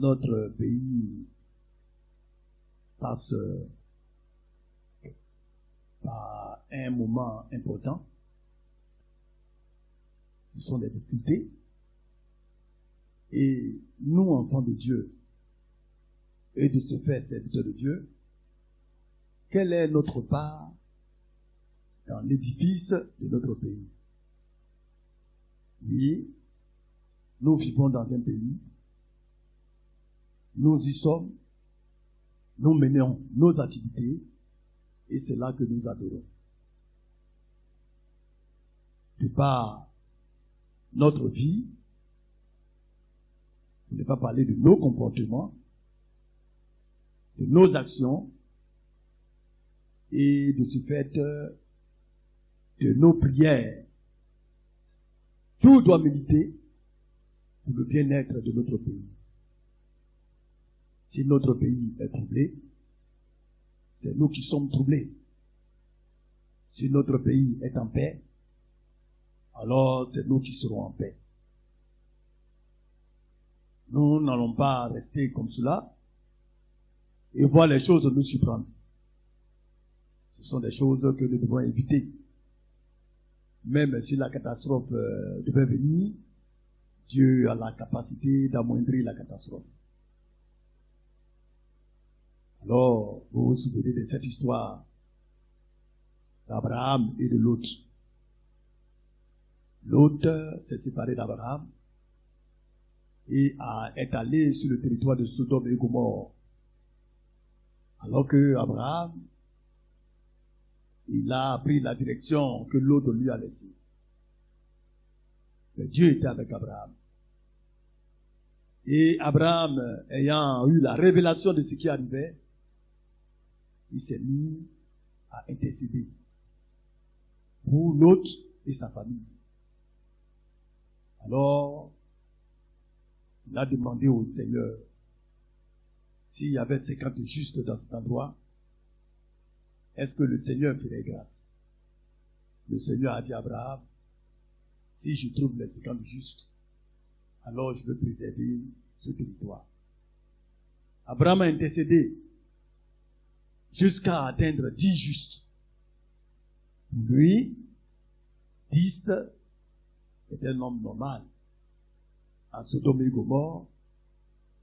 notre pays passe par un moment important. Ce sont des difficultés. Et nous, enfants de Dieu, et de ce fait, serviteurs de Dieu, quelle est notre part dans l'édifice de notre pays? Oui, nous vivons dans un pays, nous y sommes, nous menons nos activités, et c'est là que nous adorons. De par notre vie, je ne vais pas parler de nos comportements, de nos actions, et de ce fait, de nos prières. Tout doit militer pour le bien-être de notre pays. Si notre pays est troublé, c'est nous qui sommes troublés. Si notre pays est en paix, alors c'est nous qui serons en paix. Nous n'allons pas rester comme cela et voir les choses nous surprendre. Ce sont des choses que nous devons éviter. Même si la catastrophe devait venir, Dieu a la capacité d'amoindrir la catastrophe. Alors, vous vous souvenez de cette histoire d'Abraham et de Lot. Lot s'est séparé d'Abraham et est allé sur le territoire de Sodome et Gomorrhe. Alors que Abraham, il a pris la direction que l'autre lui a laissée. Mais Dieu était avec Abraham. Et Abraham, ayant eu la révélation de ce qui arrivait, il s'est mis à intercéder pour Lot et sa famille. Alors, il a demandé au Seigneur s'il y avait 50 justes dans cet endroit, est-ce que le Seigneur ferait grâce? Le Seigneur a dit à Abraham, si je trouve les 50 justes, alors je veux préserver ce territoire. Abraham a intercédé jusqu'à atteindre 10 justes. Pour lui, 10 est un homme normal. À Sodome et Gomorrhe,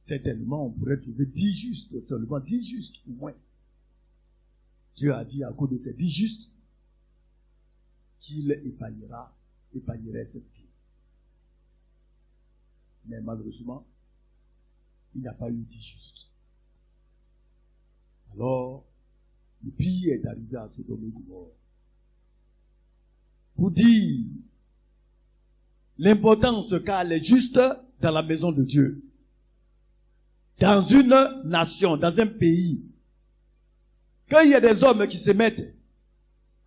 certainement on pourrait trouver 10 justes, seulement 10 justes ou moins. Dieu a dit à cause de ces 10 justes qu'il épargnerait cette vie. Mais malheureusement, il n'y a pas eu 10 justes. Alors, le pire est arrivé à Sodome et Gomorrhe. Pour dire l'importance qu'a les justes dans la maison de Dieu. Dans une nation, dans un pays, quand il y a des hommes qui se mettent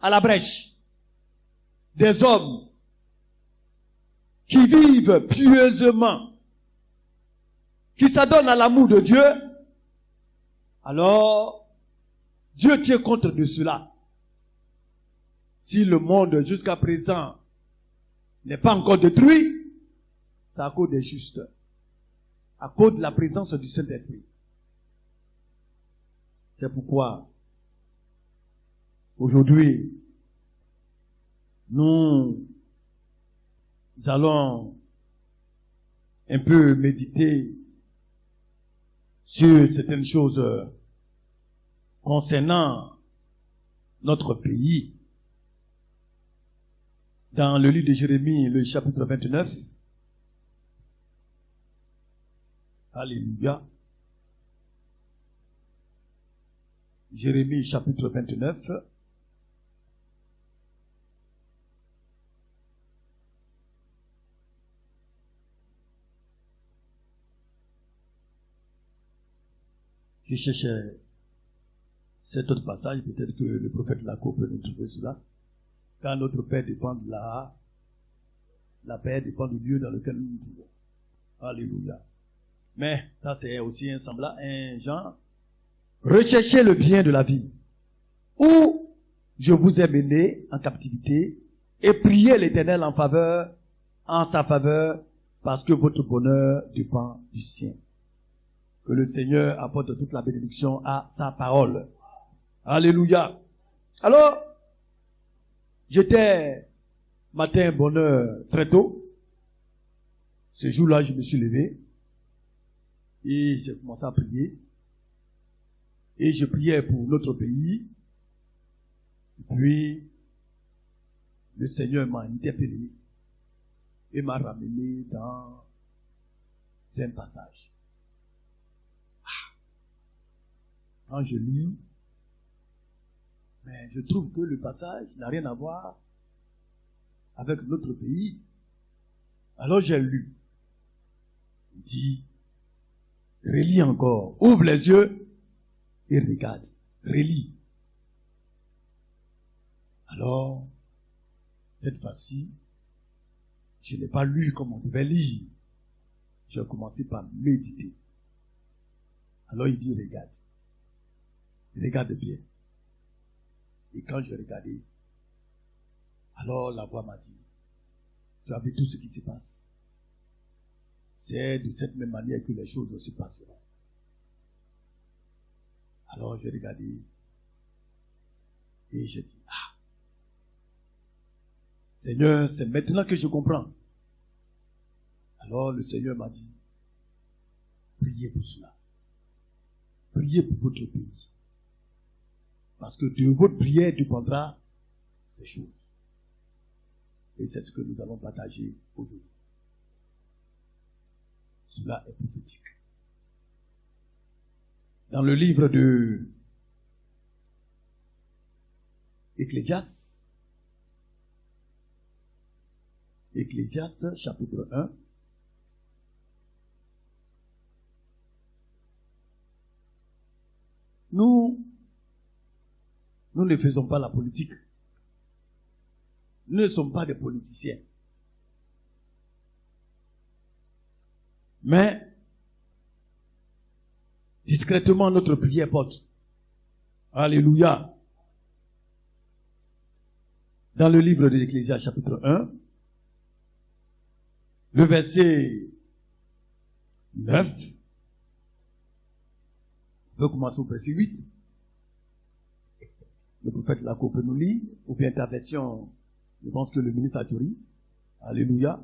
à la brèche, des hommes qui vivent pieusement, qui s'adonnent à l'amour de Dieu, alors Dieu tient compte de cela. Si le monde jusqu'à présent n'est pas encore détruit, c'est à cause des justes, à cause de la présence du Saint-Esprit. C'est pourquoi aujourd'hui, nous allons un peu méditer sur certaines choses concernant notre pays. Dans le livre de Jérémie, le chapitre 29, alléluia. Jérémie, chapitre 29. Je cherchais cet autre passage, peut-être que le prophète Laco peut nous trouver cela. Quand notre paix dépend de la paix dépend du lieu dans lequel nous nous trouvons. Alléluia. Mais ça c'est aussi un semblant, un genre. Recherchez le bien de la vie, où je vous ai mené en captivité, et priez l'Éternel en sa faveur, parce que votre bonheur dépend du sien. Que le Seigneur apporte toute la bénédiction à sa parole. Alléluia. Alors, j'étais matin bonne heure très tôt. Ce jour-là, je me suis levé et j'ai commencé à prier. Et je priais pour notre pays. Et puis, le Seigneur m'a interpellé et m'a ramené dans un passage. Quand je lis, mais je trouve que le passage n'a rien à voir avec notre pays. Alors j'ai lu. Il dit, relis encore, ouvre les yeux et regarde, relis. Alors, cette fois-ci, je n'ai pas lu comme on devait lire. J'ai commencé par méditer. Alors il dit, regarde. Regarde bien. Et quand je regardais, alors la voix m'a dit, tu as vu tout ce qui se passe. C'est de cette même manière que les choses se passeront. Alors j'ai regardé et j'ai dit, Seigneur, c'est maintenant que je comprends. Alors le Seigneur m'a dit, priez pour cela. Priez pour votre pays. Parce que de votre prière dépendra ces choses. Et c'est ce que nous allons partager aujourd'hui. Cela est prophétique. Dans le livre de Ecclésiaste, chapitre 1, nous ne faisons pas la politique. Nous ne sommes pas des politiciens. Mais, discrètement, notre prière porte. Alléluia. Dans le livre de l'Ecclésiaste, chapitre 1, le verset 9, on peut commencer au verset 8. Le prophète Laco peut nous lire, ou bien intervention, je pense que le ministre a dit. Alléluia.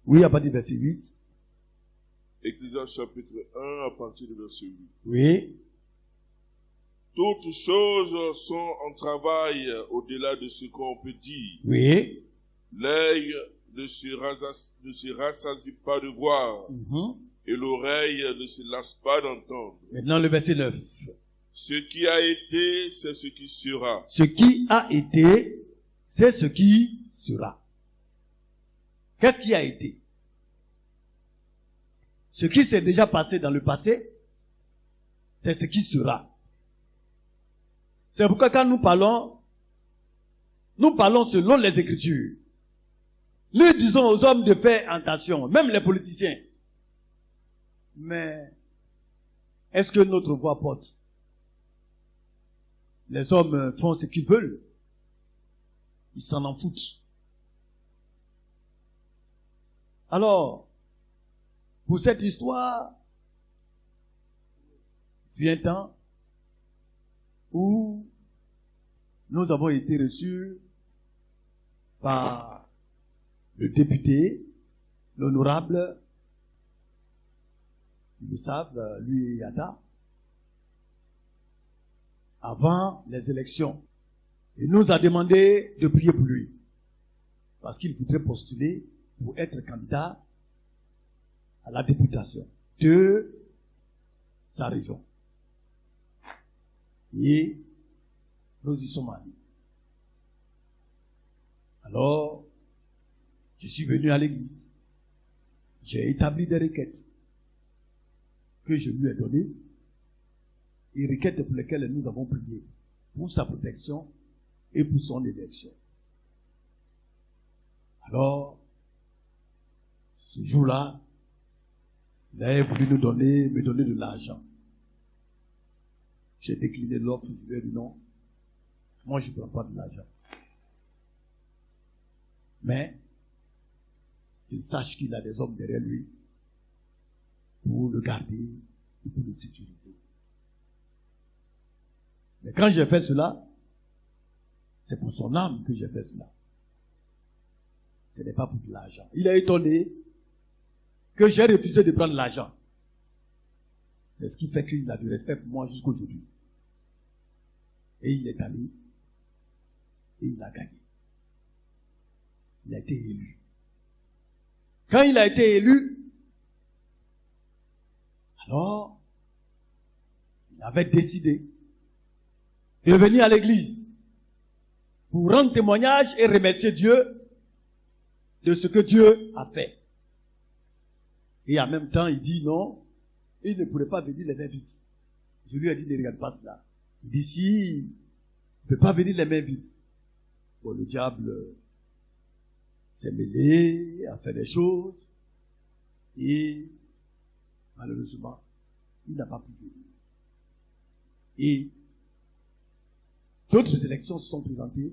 Oui, à partir du verset 8. Ecclésiaste chapitre 1, à partir du verset 8. Oui. Toutes choses sont en travail au-delà de ce qu'on peut dire. Oui. L'œil ne se rassasie pas de voir. Et l'oreille ne se lasse pas d'entendre. Maintenant le verset 9. Ce qui a été, c'est ce qui sera. Ce qui a été, c'est ce qui sera. Qu'est-ce qui a été? Ce qui s'est déjà passé dans le passé, c'est ce qui sera. C'est pourquoi quand nous parlons selon les Écritures. Nous disons aux hommes de faire attention, même les politiciens. Mais, est-ce que notre voix porte? Les hommes font ce qu'ils veulent. Ils s'en en foutent. Alors, pour cette histoire, fut un temps où nous avons été reçus par le député, l'honorable, ils le savent, lui et Yada, avant les élections. Il nous a demandé de prier pour lui. Parce qu'il voudrait postuler pour être candidat à la députation de sa région. Et nous y sommes allés. Alors, je suis venu à l'église. J'ai établi des requêtes que je lui ai données. Et requêtes pour lesquelles nous avons prié. Pour sa protection et pour son élection. Alors, ce jour-là, il avait voulu me donner de l'argent. J'ai décliné l'offre, je lui ai dit non. Moi, je ne prends pas de l'argent. Mais, qu'il sache qu'il a des hommes derrière lui pour le garder et pour le sécuriser. Mais quand j'ai fait cela, c'est pour son âme que j'ai fait cela. Ce n'est pas pour de l'argent. Il est étonné que j'ai refusé de prendre l'argent. C'est ce qui fait qu'il a du respect pour moi jusqu'aujourd'hui. Et il est allé et il a gagné. Il a été élu. Quand il a été élu, alors, il avait décidé de venir à l'église pour rendre témoignage et remercier Dieu de ce que Dieu a fait. Et en même temps, il dit non, il ne pourrait pas venir les mains vides. Je lui ai dit, ne regarde pas cela. Il dit, si, il ne peut pas venir les mains vides. Bon, le diable s'est mêlé, a fait des choses, et malheureusement, il n'a pas pu venir. Et d'autres élections se sont présentées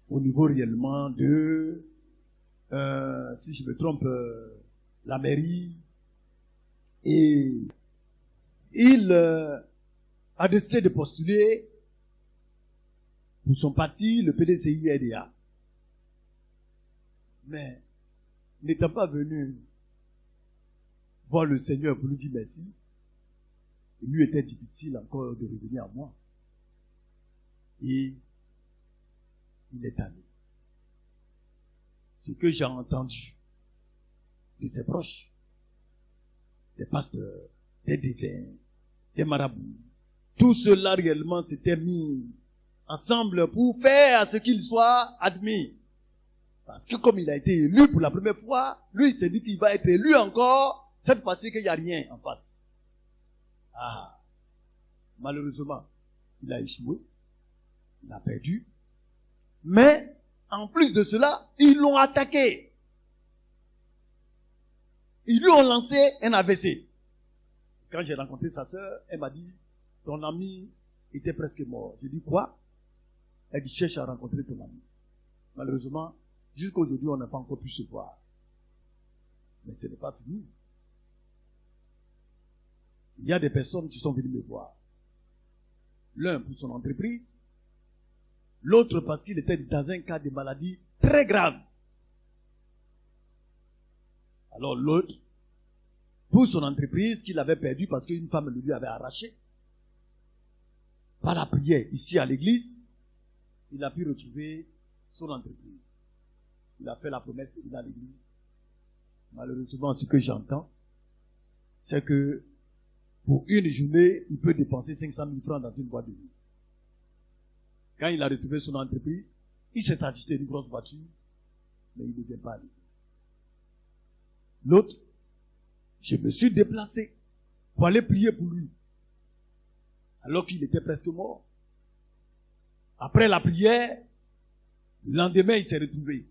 au niveau réellement de, si je me trompe, la mairie. Et il a décidé de postuler pour son parti, le PDCI-RDA. Mais, n'étant pas venu voir le Seigneur pour lui dire merci, il lui était difficile encore de revenir à moi. Et il est allé. Ce que j'ai entendu de ses proches, des pasteurs, des divins, des marabouts, tout cela réellement s'était mis ensemble pour faire à ce qu'il soit admis. Parce que comme il a été élu pour la première fois, lui il s'est dit qu'il va être élu encore, cette fois-ci qu'il n'y a rien en face. Ah, malheureusement, il a échoué, il a perdu, mais en plus de cela, ils l'ont attaqué. Ils lui ont lancé un AVC. Quand j'ai rencontré sa sœur, elle m'a dit, ton ami était presque mort. J'ai dit, quoi? Elle dit, cherche à rencontrer ton ami. Malheureusement, jusqu'à aujourd'hui, on n'a pas encore pu se voir. Mais ce n'est pas fini. Il y a des personnes qui sont venues me voir. L'un pour son entreprise, l'autre parce qu'il était dans un cas de maladie très grave. Alors l'autre, pour son entreprise qu'il avait perdue parce qu'une femme le lui avait arraché, par la prière ici à l'église, il a pu retrouver son entreprise. Il a fait la promesse de venir à l'église. Malheureusement, ce que j'entends, c'est que pour une journée, il peut dépenser 500 000 francs dans une boîte de nuit. Quand il a retrouvé son entreprise, il s'est acheté une grosse voiture, mais il ne vient pas à l'église. L'autre, je me suis déplacé pour aller prier pour lui, alors qu'il était presque mort. Après la prière, le lendemain, il s'est retrouvé.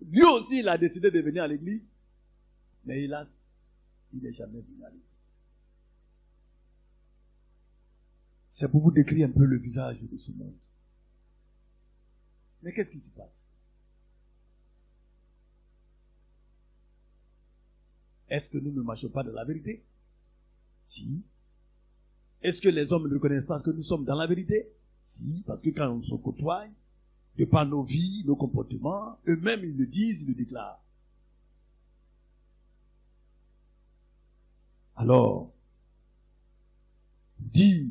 Lui aussi, il a décidé de venir à l'église, mais hélas, il n'est jamais venu à l'église. C'est pour vous décrire un peu le visage de ce monde. Mais qu'est-ce qui se passe? Est-ce que nous ne marchons pas dans la vérité? Si. Est-ce que les hommes ne reconnaissent pas que nous sommes dans la vérité? Si, parce que quand on se côtoie, de par nos vies, nos comportements, eux-mêmes ils le disent, ils le déclarent. Alors, dire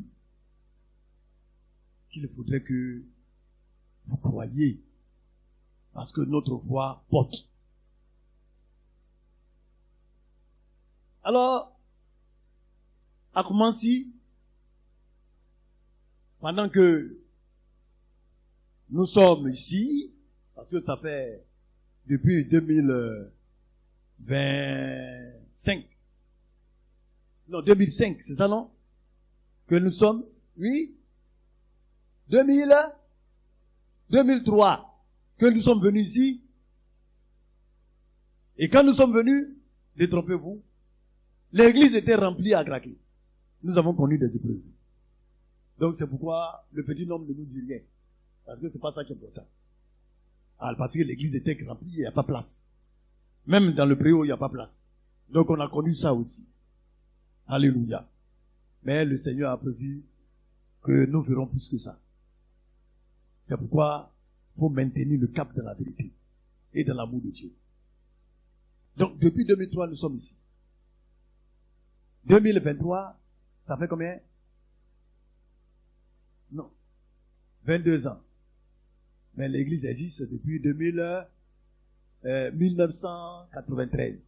qu'il faudrait que vous croyiez, parce que notre foi porte. Alors, à commencer, pendant que nous sommes ici, parce que ça fait depuis 2025, non 2005, c'est ça non? Que nous sommes, oui, 2003, que nous sommes venus ici. Et quand nous sommes venus, détrompez-vous, l'église était remplie à craquer. Nous avons connu des épreuves. Donc c'est pourquoi le petit nombre ne nous dit rien. Parce que c'est pas ça qui est important. Alors, parce que l'église était remplie, il n'y a pas place. Même dans le préau, il n'y a pas place. Donc on a connu ça aussi. Alléluia. Mais le Seigneur a prévu que nous verrons plus que ça. C'est pourquoi il faut maintenir le cap de la vérité et de l'amour de Dieu. Donc depuis 2003, nous sommes ici. 2023, ça fait combien? Non. 22 ans. Mais l'église existe depuis 1993.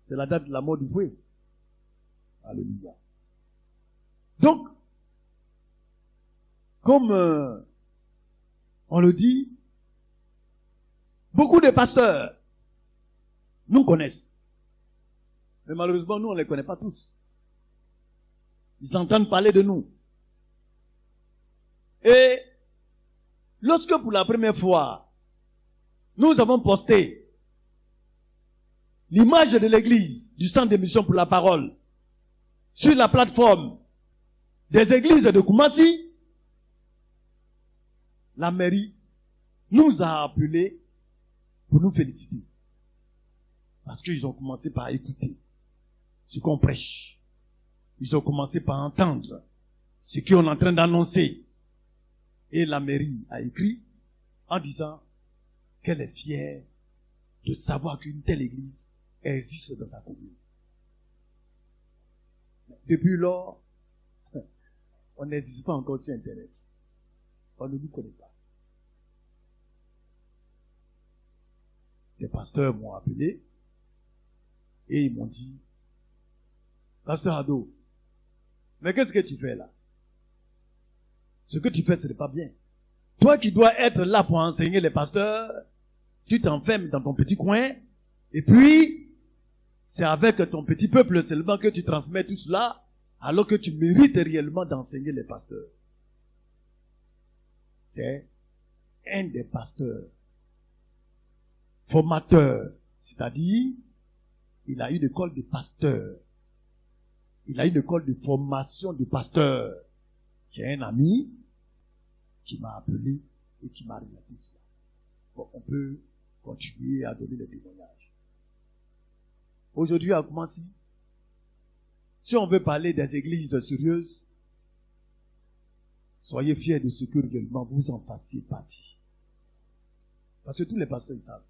C'est la date de la mort du fouet. Alléluia. Donc, comme on le dit, beaucoup de pasteurs nous connaissent. Mais malheureusement, nous, on ne les connaît pas tous. Ils entendent parler de nous. Et lorsque pour la première fois, nous avons posté l'image de l'église, du centre d'émission pour la parole, sur la plateforme des églises de Koumassi, la mairie nous a appelés pour nous féliciter. Parce qu'ils ont commencé par écouter ce qu'on prêche. Ils ont commencé par entendre ce qu'on est en train d'annoncer. Et la mairie a écrit en disant qu'elle est fière de savoir qu'une telle église existe dans sa commune. Depuis lors, on n'existe pas encore sur Internet. On ne nous connaît pas. Les pasteurs m'ont appelé et ils m'ont dit, Pasteur Ado, mais qu'est-ce que tu fais là? Ce que tu fais, ce n'est pas bien. Toi qui dois être là pour enseigner les pasteurs, tu t'enfermes dans ton petit coin, et puis, c'est avec ton petit peuple seulement que tu transmets tout cela, alors que tu mérites réellement d'enseigner les pasteurs. C'est un des pasteurs formateurs, c'est-à-dire, il a une école de pasteurs. Il a une école de formation de pasteurs. J'ai un ami qui m'a appelé et qui m'a relaté cela. Bon, on peut continuer à donner des témoignages. Aujourd'hui, à Koumassi, si on veut parler des églises sérieuses, soyez fiers de ce que réellement vous en fassiez partie. Parce que tous les pasteurs, ils savent.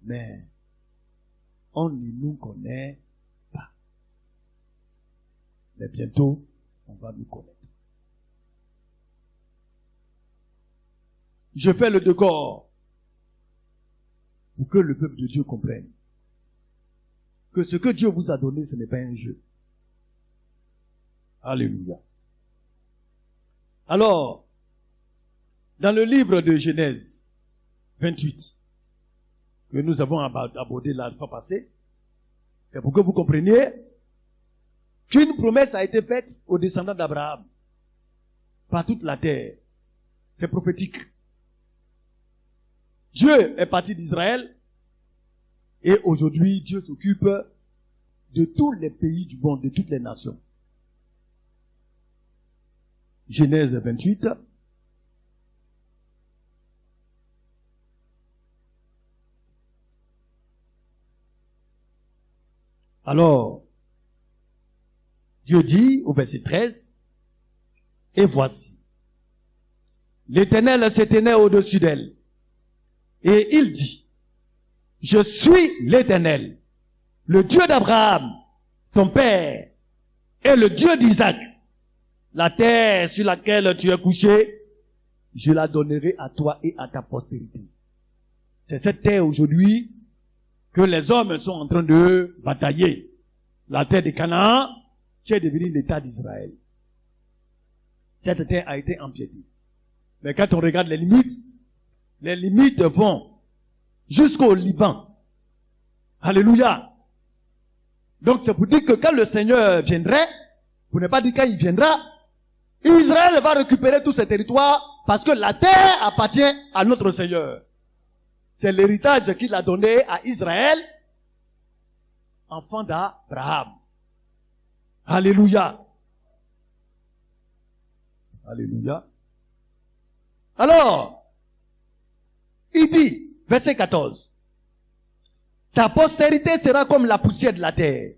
Mais on ne nous connaît pas. Mais bientôt, on va nous connaître. Je fais le décor pour que le peuple de Dieu comprenne que ce que Dieu vous a donné, ce n'est pas un jeu. Alléluia. Alors, dans le livre de Genèse 28, que nous avons abordé la fois passée, c'est pour que vous compreniez qu'une promesse a été faite aux descendants d'Abraham par toute la terre. C'est prophétique. Dieu est parti d'Israël et aujourd'hui Dieu s'occupe de tous les pays du monde, de toutes les nations. Genèse 28. Alors, Dieu dit au verset 13, et voici, l'Éternel se tenait au-dessus d'elle, et il dit, je suis l'Éternel, le Dieu d'Abraham, ton père, et le Dieu d'Isaac. La terre sur laquelle tu es couché, je la donnerai à toi et à ta postérité. C'est cette terre aujourd'hui que les hommes sont en train de batailler. La terre de Canaan, qui est devenue l'État d'Israël. Cette terre a été empiétée. Mais quand on regarde les limites vont jusqu'au Liban. Alléluia. Donc c'est pour dire que quand le Seigneur viendrait, pour ne pas dire quand il viendra, Israël va récupérer tous ces territoires parce que la terre appartient à notre Seigneur. C'est l'héritage qu'il a donné à Israël, enfant d'Abraham. Alléluia. Alléluia. Alors, Il dit, verset 14, ta postérité sera comme la poussière de la terre.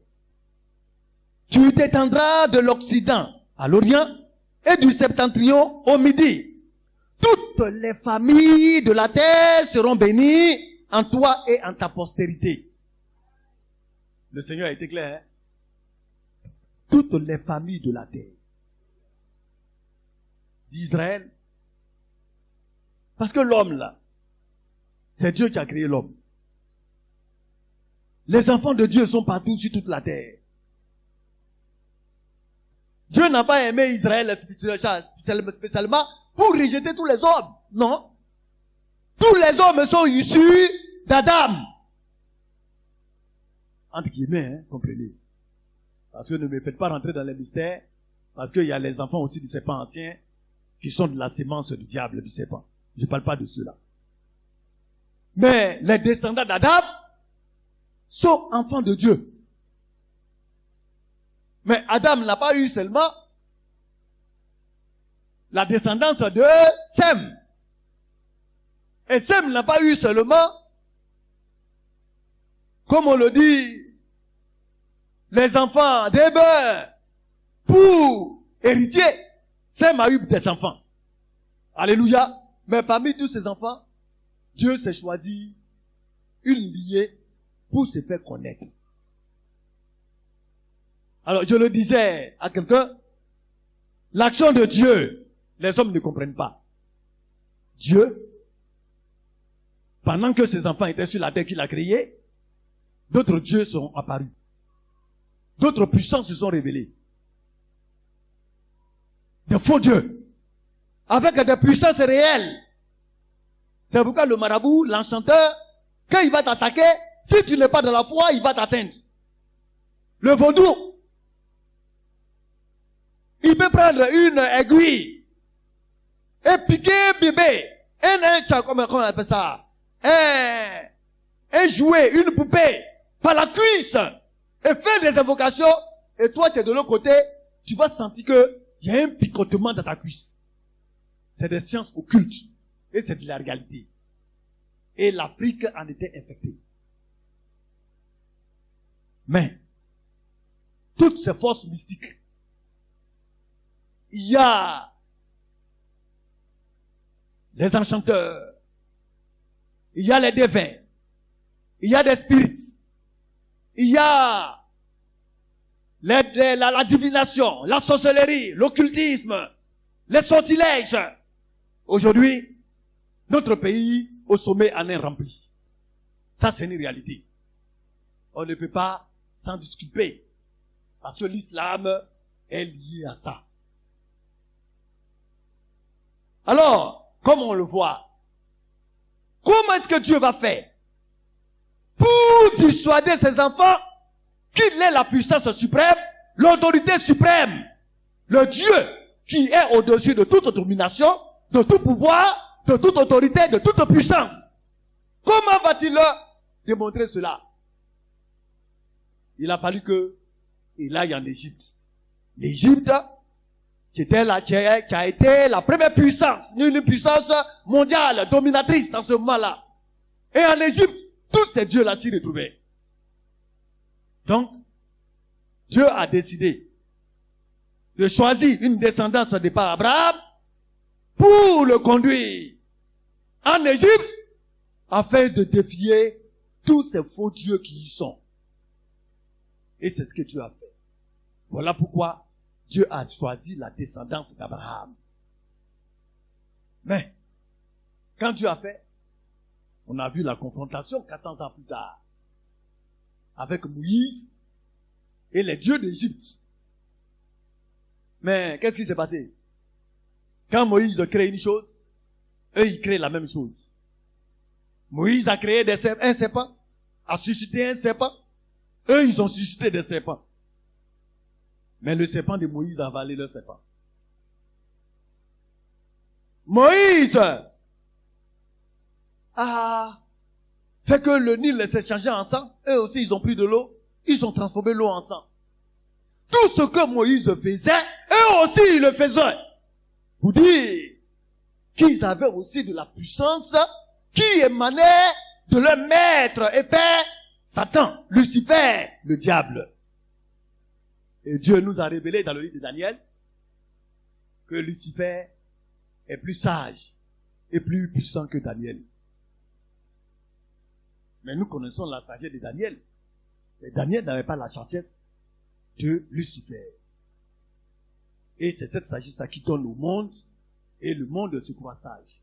Tu t'étendras de l'Occident à l'Orient et du Septentrion au Midi. Toutes les familles de la terre seront bénies en toi et en ta postérité. Le Seigneur a été clair, hein? Toutes les familles de la terre d'Israël. Parce que l'homme là, c'est Dieu qui a créé l'homme. Les enfants de Dieu sont partout sur toute la terre. Dieu n'a pas aimé Israël spécialement pour rejeter tous les hommes. Non. Tous les hommes sont issus d'Adam. Entre guillemets, hein, comprenez. Parce que ne me faites pas rentrer dans les mystères. Parce qu'il y a les enfants aussi du serpent ancien qui sont de la sémence du diable, du serpent. Je ne parle pas de ceux-là. Mais les descendants d'Adam sont enfants de Dieu. Mais Adam n'a pas eu seulement la descendance de Sem. Et Sem n'a pas eu seulement, comme on le dit, les enfants d'Héber pour héritier. Sem a eu des enfants. Alléluia. Mais parmi tous ces enfants, Dieu s'est choisi une lignée pour se faire connaître. Alors, je le disais à quelqu'un, l'action de Dieu, les hommes ne comprennent pas. Dieu, pendant que ses enfants étaient sur la terre qu'il a créée, d'autres dieux sont apparus. D'autres puissances se sont révélées. Des faux dieux. Avec des puissances réelles. C'est pourquoi le marabout, l'enchanteur, quand il va t'attaquer, si tu n'es pas dans la foi, il va t'atteindre. Le vaudou, il peut prendre une aiguille et piquer bébé. Comment on appelle ça? Un jouet, une poupée, par la cuisse, et faire des invocations, et toi tu es de l'autre côté, tu vas sentir que il y a un picotement dans ta cuisse. C'est des sciences occultes, et c'est de la réalité. Et l'Afrique en était infectée. Mais, toutes ces forces mystiques, il y a les enchanteurs, il y a les devins, il y a des spirites, il y a la divination, la sorcellerie, l'occultisme, les sortilèges. Aujourd'hui, notre pays au sommet en est rempli. Ça, c'est une réalité. On ne peut pas s'en disculper parce que l'islam est lié à ça. Alors, comme on le voit, comment est-ce que Dieu va faire pour dissuader ses enfants qu'il est la puissance suprême, l'autorité suprême, le Dieu qui est au-dessus de toute domination, de tout pouvoir, de toute autorité, de toute puissance? Comment va-t-il leur démontrer cela? Il a fallu qu'il aille en Égypte. L'Égypte, qui a été la première puissance, une puissance mondiale, dominatrice dans ce moment-là. Et en Égypte, tous ces dieux-là s'y retrouvaient. Donc, Dieu a décidé de choisir une descendance de par Abraham pour le conduire en Égypte afin de défier tous ces faux dieux qui y sont. Et c'est ce que Dieu a fait. Voilà pourquoi Dieu a choisi la descendance d'Abraham. Mais, quand Dieu a fait, on a vu la confrontation 400 ans plus tard avec Moïse et les dieux d'Égypte. Mais qu'est-ce qui s'est passé? Quand Moïse a créé une chose, eux ils créent la même chose. Moïse a créé un serpent, a suscité un serpent, eux ils ont suscité des serpents. Mais le serpent de Moïse a avalé le serpent. Moïse a fait que le Nil s'est changé en sang. Eux aussi, ils ont pris de l'eau. Ils ont transformé l'eau en sang. Tout ce que Moïse faisait, eux aussi, ils le faisaient. Pour dire qu'ils avaient aussi de la puissance qui émanait de leur maître et père, Satan, Lucifer, le diable. Et Dieu nous a révélé dans le livre de Daniel que Lucifer est plus sage et plus puissant que Daniel. Mais nous connaissons la sagesse de Daniel. Mais Daniel n'avait pas la sagesse de Lucifer. Et c'est cette sagesse-là qui donne au monde, et le monde se croit sage.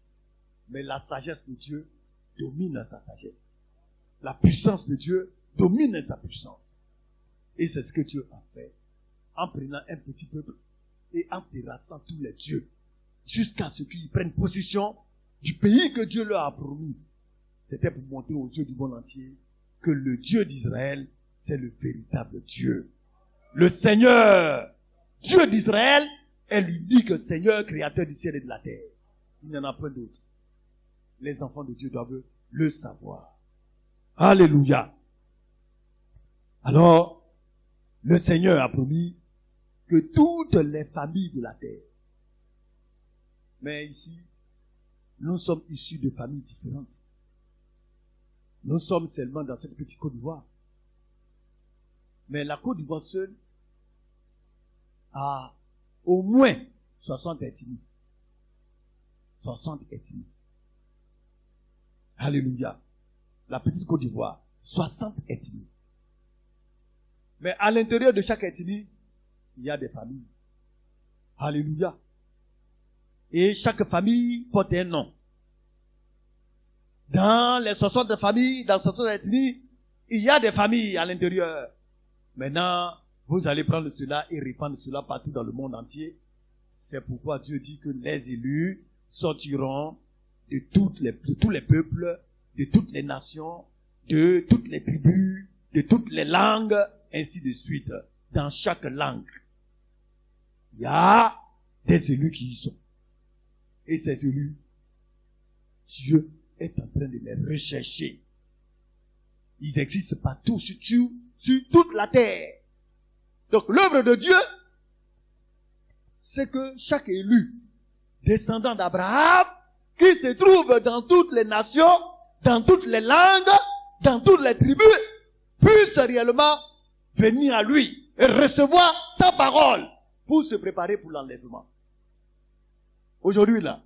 Mais la sagesse de Dieu domine sa sagesse. La puissance de Dieu domine sa puissance. Et c'est ce que Dieu a fait, en prenant un petit peuple et en terrassant tous les dieux, jusqu'à ce qu'ils prennent possession du pays que Dieu leur a promis. C'était pour montrer aux yeux du monde entier que le Dieu d'Israël, c'est le véritable Dieu. Le Seigneur, Dieu d'Israël, est l'unique Seigneur créateur du ciel et de la terre. Il n'y en a pas d'autre. Les enfants de Dieu doivent le savoir. Alléluia. Alors, le Seigneur a promis que toutes les familles de la terre, mais ici, nous sommes issus de familles différentes. Nous sommes seulement dans cette petite Côte d'Ivoire. Mais la Côte d'Ivoire seule a au moins 60 ethnies. 60 ethnies. Alléluia. La petite Côte d'Ivoire, 60 ethnies. Mais à l'intérieur de chaque ethnie, il y a des familles. Alléluia. Et chaque famille porte un nom. Dans les 60 familles, dans 60 ethnies, il y a des familles à l'intérieur. Maintenant, vous allez prendre cela et répandre cela partout dans le monde entier. C'est pourquoi Dieu dit que les élus sortiront de tous les peuples, de toutes les nations, de toutes les tribus, de toutes les langues, ainsi de suite. Dans chaque langue, il y a des élus qui y sont. Et ces élus, Dieu est en train de les rechercher. Ils existent partout sur toute la terre. Donc l'œuvre de Dieu, c'est que chaque élu, descendant d'Abraham, qui se trouve dans toutes les nations, dans toutes les langues, dans toutes les tribus, puisse réellement venir à lui et recevoir sa parole pour se préparer pour l'enlèvement. Aujourd'hui là,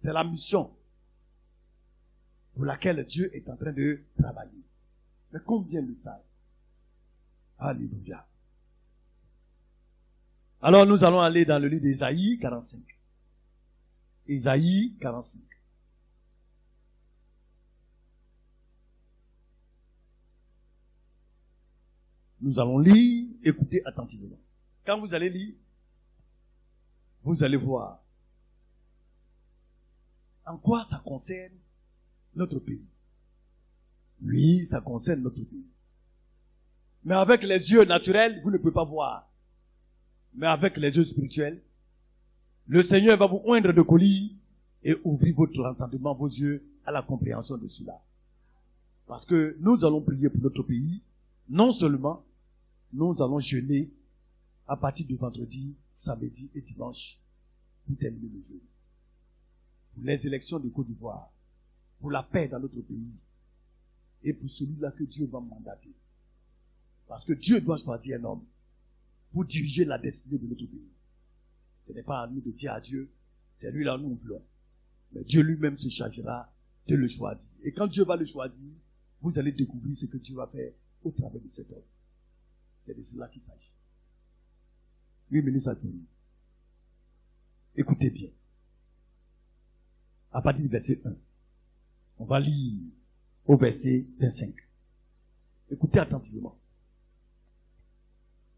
c'est la mission pour laquelle Dieu est en train de travailler. Mais combien le savent? Alléluia. Alors nous allons aller dans le livre d'Ésaïe 45. Ésaïe 45. Nous allons lire, écoutez attentivement. Quand vous allez lire, vous allez voir en quoi ça concerne notre pays. Oui, ça concerne notre pays. Mais avec les yeux naturels, vous ne pouvez pas voir. Mais avec les yeux spirituels, le Seigneur va vous oindre de colis et ouvrir votre entendement, vos yeux, à la compréhension de cela. Parce que nous allons prier pour notre pays. Non seulement, nous allons jeûner à partir de vendredi, samedi et dimanche pour terminer le jeûne. Pour les élections de Côte d'Ivoire, pour la paix dans notre pays et pour celui-là que Dieu va mandater. Parce que Dieu doit choisir un homme pour diriger la destinée de notre pays. Ce n'est pas à nous de dire à Dieu, c'est lui là nous voulons. Mais Dieu lui-même se chargera de le choisir. Et quand Dieu va le choisir, vous allez découvrir ce que Dieu va faire au travers de cet homme. C'est de cela qu'il s'agit. Oui, ministre Anthony. Écoutez bien. À partir du verset 1, on va lire au verset 25. Écoutez attentivement.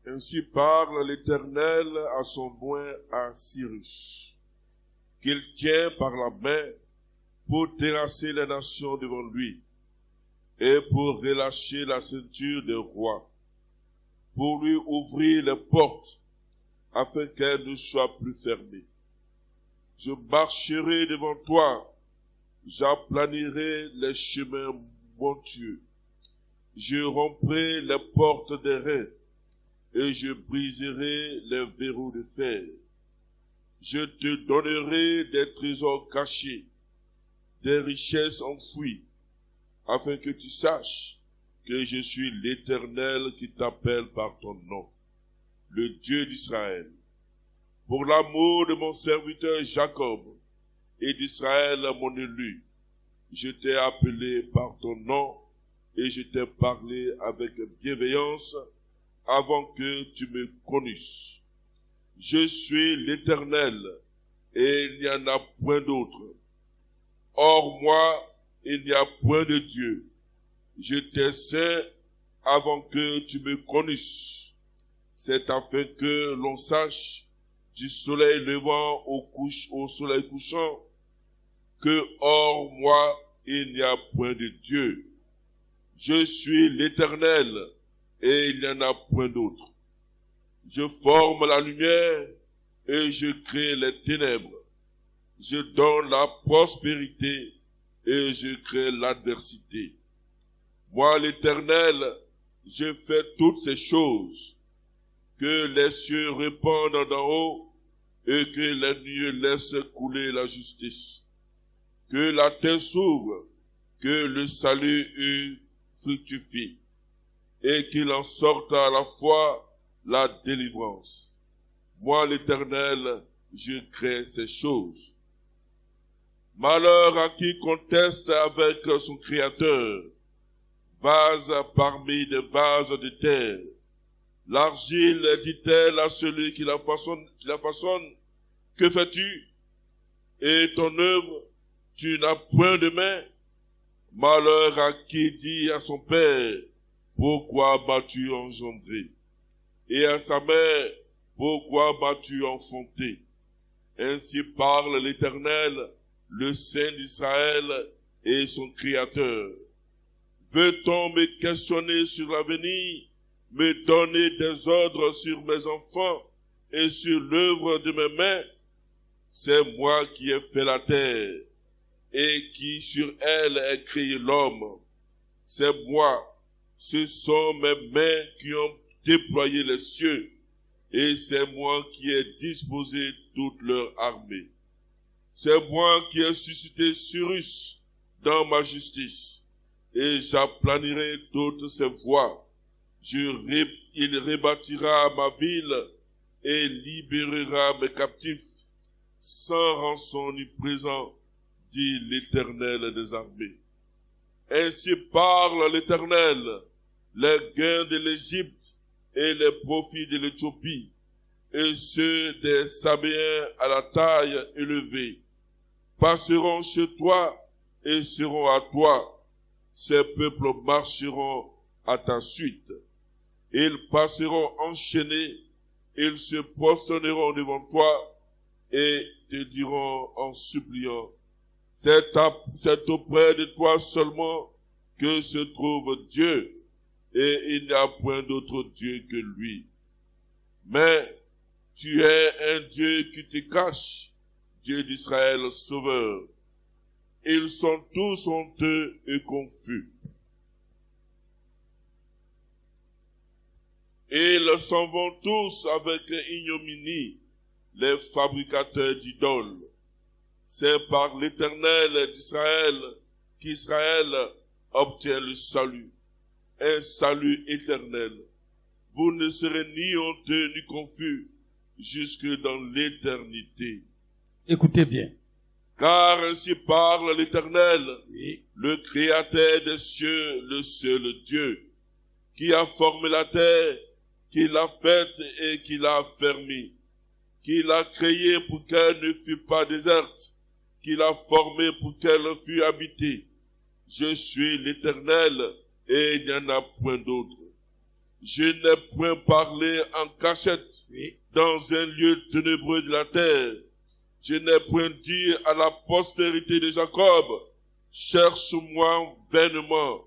Ainsi parle l'Éternel à son loin à Cyrus, qu'il tient par la main pour terrasser les nations devant lui, et pour relâcher la ceinture des rois, pour lui ouvrir les portes, afin qu'elles ne soient plus fermées. Je marcherai devant toi, j'aplanirai les chemins montueux, je romprai les portes des reins, et je briserai les verrous de fer. Je te donnerai des trésors cachés, des richesses enfouies, afin que tu saches que je suis l'Éternel qui t'appelle par ton nom, le Dieu d'Israël. Pour l'amour de mon serviteur Jacob et d'Israël mon élu, je t'ai appelé par ton nom et je t'ai parlé avec bienveillance avant que tu me connusses. Je suis l'Éternel et il n'y en a point d'autre. Hors moi, il n'y a point de Dieu. Je t'ai saint avant que tu me connusses. C'est afin que l'on sache du soleil levant au soleil couchant que hors moi, il n'y a point de Dieu. Je suis l'Éternel et il n'y en a point d'autre. Je forme la lumière et je crée les ténèbres. Je donne la prospérité et je crée l'adversité. Moi, l'Éternel, je fais toutes ces choses. Que les cieux répandent d'en haut et que les nuées laissent couler la justice. Que la terre s'ouvre, que le salut fructifie et qu'il en sorte à la fois la délivrance. Moi, l'Éternel, je crée ces choses. Malheur à qui conteste avec son Créateur, vase parmi des vases de terre. L'argile dit-elle à celui qui la façonne, que fais-tu? Et ton œuvre, tu n'as point de main. Malheur à qui dit à son père, pourquoi m'as-tu engendré? Et à sa mère, pourquoi m'as-tu enfanté? Ainsi parle l'Éternel, le Saint d'Israël et son Créateur. Veut-on me questionner sur l'avenir, me donner des ordres sur mes enfants et sur l'œuvre de mes mains? C'est moi qui ai fait la terre et qui sur elle ai créé l'homme. C'est moi, ce sont mes mains qui ont déployé les cieux et c'est moi qui ai disposé toute leur armée. C'est moi qui ai suscité Cyrus dans ma justice et j'aplanirai toutes ses voies. Il rebâtira ma ville et libérera mes captifs sans rançon ni présent, dit l'Éternel des armées. Ainsi parle l'Éternel, les gains de l'Égypte et les profits de l'Éthiopie et ceux des Sabéens à la taille élevée passeront chez toi et seront à toi. Ces peuples marcheront à ta suite. Ils passeront enchaînés, ils se prosterneront devant toi et te diront en suppliant, c'est auprès de toi seulement que se trouve Dieu, et il n'y a point d'autre Dieu que lui. Mais tu es un Dieu qui te cache, Dieu d'Israël sauveur. Ils sont tous honteux et confus. Ils s'en vont tous avec ignominie, les fabricateurs d'idoles. C'est par l'Éternel d'Israël qu'Israël obtient le salut, un salut éternel. Vous ne serez ni honteux ni confus jusque dans l'éternité. Écoutez bien. Car ainsi parle l'Éternel, Oui. le Créateur des cieux, le seul Dieu, qui a formé la terre, qui l'a faite et qui l'a affermie, qui l'a créée pour qu'elle ne fût pas déserte, qui l'a formée pour qu'elle fût habitée. Je suis l'Éternel et il n'y en a point d'autre. Je n'ai point parlé en cachette dans un lieu ténébreux de la terre. Je n'ai point dit à la postérité de Jacob, cherche-moi vainement.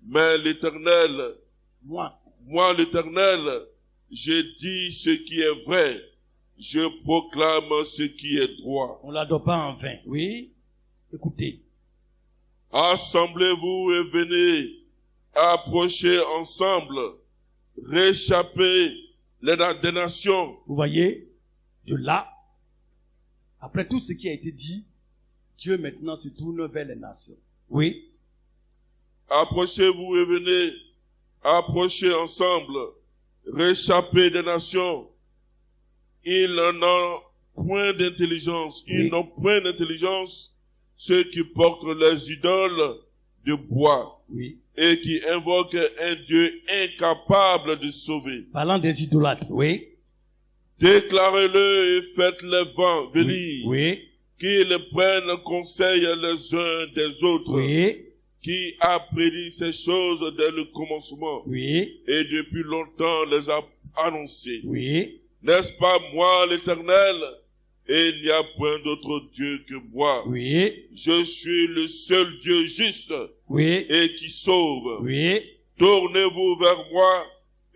Mais l'Éternel, moi l'Éternel, je dis ce qui est vrai. Je proclame ce qui est droit. On l'adore pas en vain. Oui. Écoutez. Assemblez-vous et venez, approchez ensemble, réchappez des nations. Vous voyez, de là, après tout ce qui a été dit, Dieu maintenant se tourne vers les nations. Oui. Approchez-vous et venez, approchez ensemble, réchappez des nations. Ils n'ont point d'intelligence, ils n'ont point d'intelligence, ceux qui portent les idoles de bois. Oui. Et qui invoquent un Dieu incapable de sauver. Parlant des idolâtres, oui. Déclarez-le et faites-les venir. Oui. Qu'ils prennent conseil les uns des autres. Oui. Qui a prédit ces choses dès le commencement. Oui. Et depuis longtemps les a annoncées. Oui. N'est-ce pas moi l'Éternel? Et il n'y a point d'autre Dieu que moi. Oui. Je suis le seul Dieu juste. Oui. Et qui sauve. Oui. Tournez-vous vers moi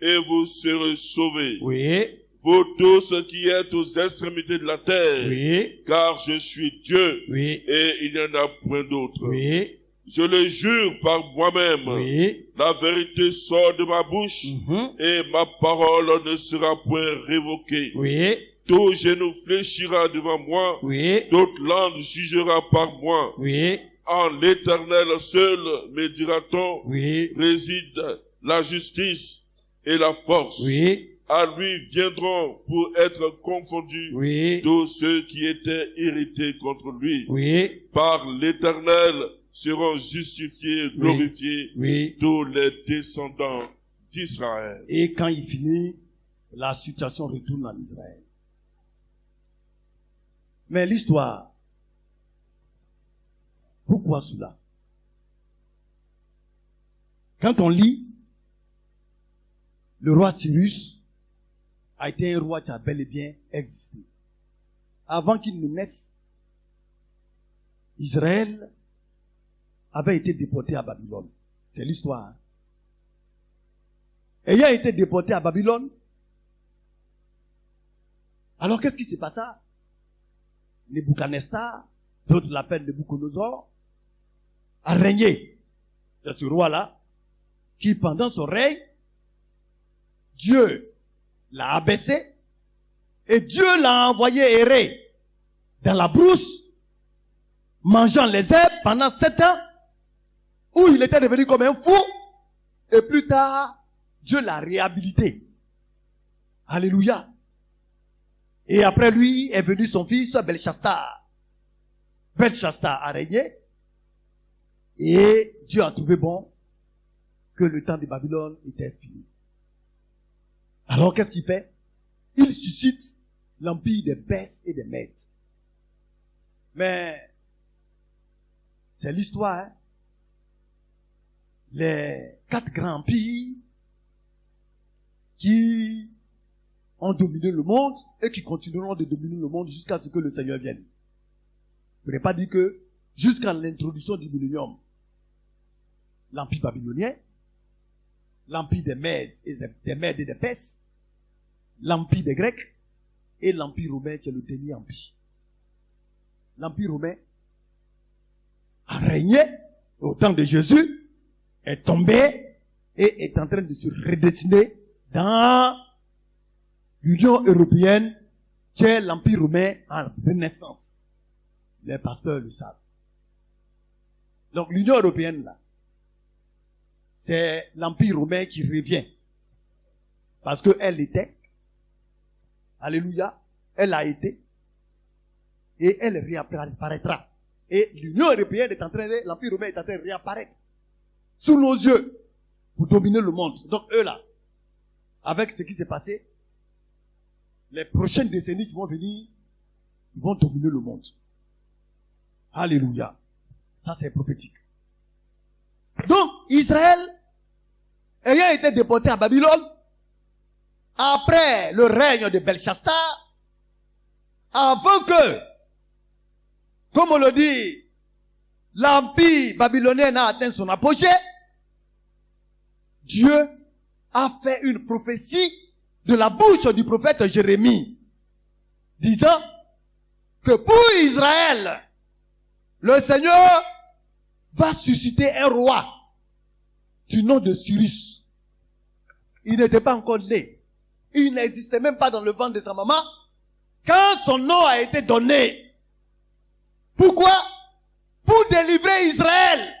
et vous serez sauvés. Oui. Vous tous qui êtes aux extrémités de la terre. Oui. Car je suis Dieu. Oui. Et il n'y en a point d'autre. Oui. Je le jure par moi-même. Oui. La vérité sort de ma bouche. Et ma parole ne sera point révoquée. Oui. Tout genou fléchira devant moi. Oui. Toute langue jugera par moi. Oui. En l'Éternel seul, me dira-t-on, oui. réside la justice et la force. Oui. À lui viendront pour être confondus oui. tous ceux qui étaient irrités contre lui. Oui. Par l'Éternel seront justifiés, glorifiés oui. tous les descendants d'Israël. Et quand il finit, la situation retourne en Israël. Mais l'histoire, pourquoi cela? Quand on lit, le roi Cyrus a été un roi qui a bel et bien existé. Avant qu'il ne naisse, Israël avait été déporté à Babylone. C'est l'histoire. Hein? Ayant été déporté à Babylone, alors qu'est-ce qui s'est passé? Nebuchadnezzar, d'autres l'appellent Nebuchadnezzar, a régné. C'est ce roi-là qui, pendant son règne, Dieu l'a abaissé et Dieu l'a envoyé errer dans la brousse, mangeant les herbes pendant 7 ans, où il était devenu comme un fou, et plus tard, Dieu l'a réhabilité. Alléluia. Et après lui est venu son fils Belchassar. Belchassar a régné, et Dieu a trouvé bon que le temps de Babylone était fini. Alors qu'est-ce qu'il fait? Il suscite l'empire des Perses et des Mèdes. Mais c'est l'histoire. Hein? Les 4 grands empires qui ont dominé le monde et qui continueront de dominer le monde jusqu'à ce que le Seigneur vienne. Je n'ai pas dit que jusqu'à l'introduction du millénium, l'empire babylonien, l'empire des Mèdes et des Perses, l'empire des Grecs et l'empire romain qui est le dernier empire. L'empire romain a régné au temps de Jésus, est tombé et est en train de se redessiner dans l'Union européenne qui est l'empire romain en renaissance. Les pasteurs le savent. Donc l'Union européenne là, c'est l'empire romain qui revient. Parce qu'elle était, alléluia, elle a été, et elle réapparaîtra. Et l'Union européenne est en train de, l'empire romain est en train de réapparaître sous nos yeux pour dominer le monde. Donc eux là, avec ce qui s'est passé, les prochaines décennies qui vont venir, ils vont dominer le monde. Alléluia. Ça c'est prophétique. Donc Israël, ayant été déporté à Babylone, après le règne de Belchassar, avant que, comme on le dit, l'empire babylonien n'a atteint son apogée, Dieu a fait une prophétie de la bouche du prophète Jérémie, disant que pour Israël, le Seigneur va susciter un roi du nom de Cyrus. Il n'était pas encore né. Il n'existait même pas dans le ventre de sa maman quand son nom a été donné. Pourquoi? pour délivrer Israël,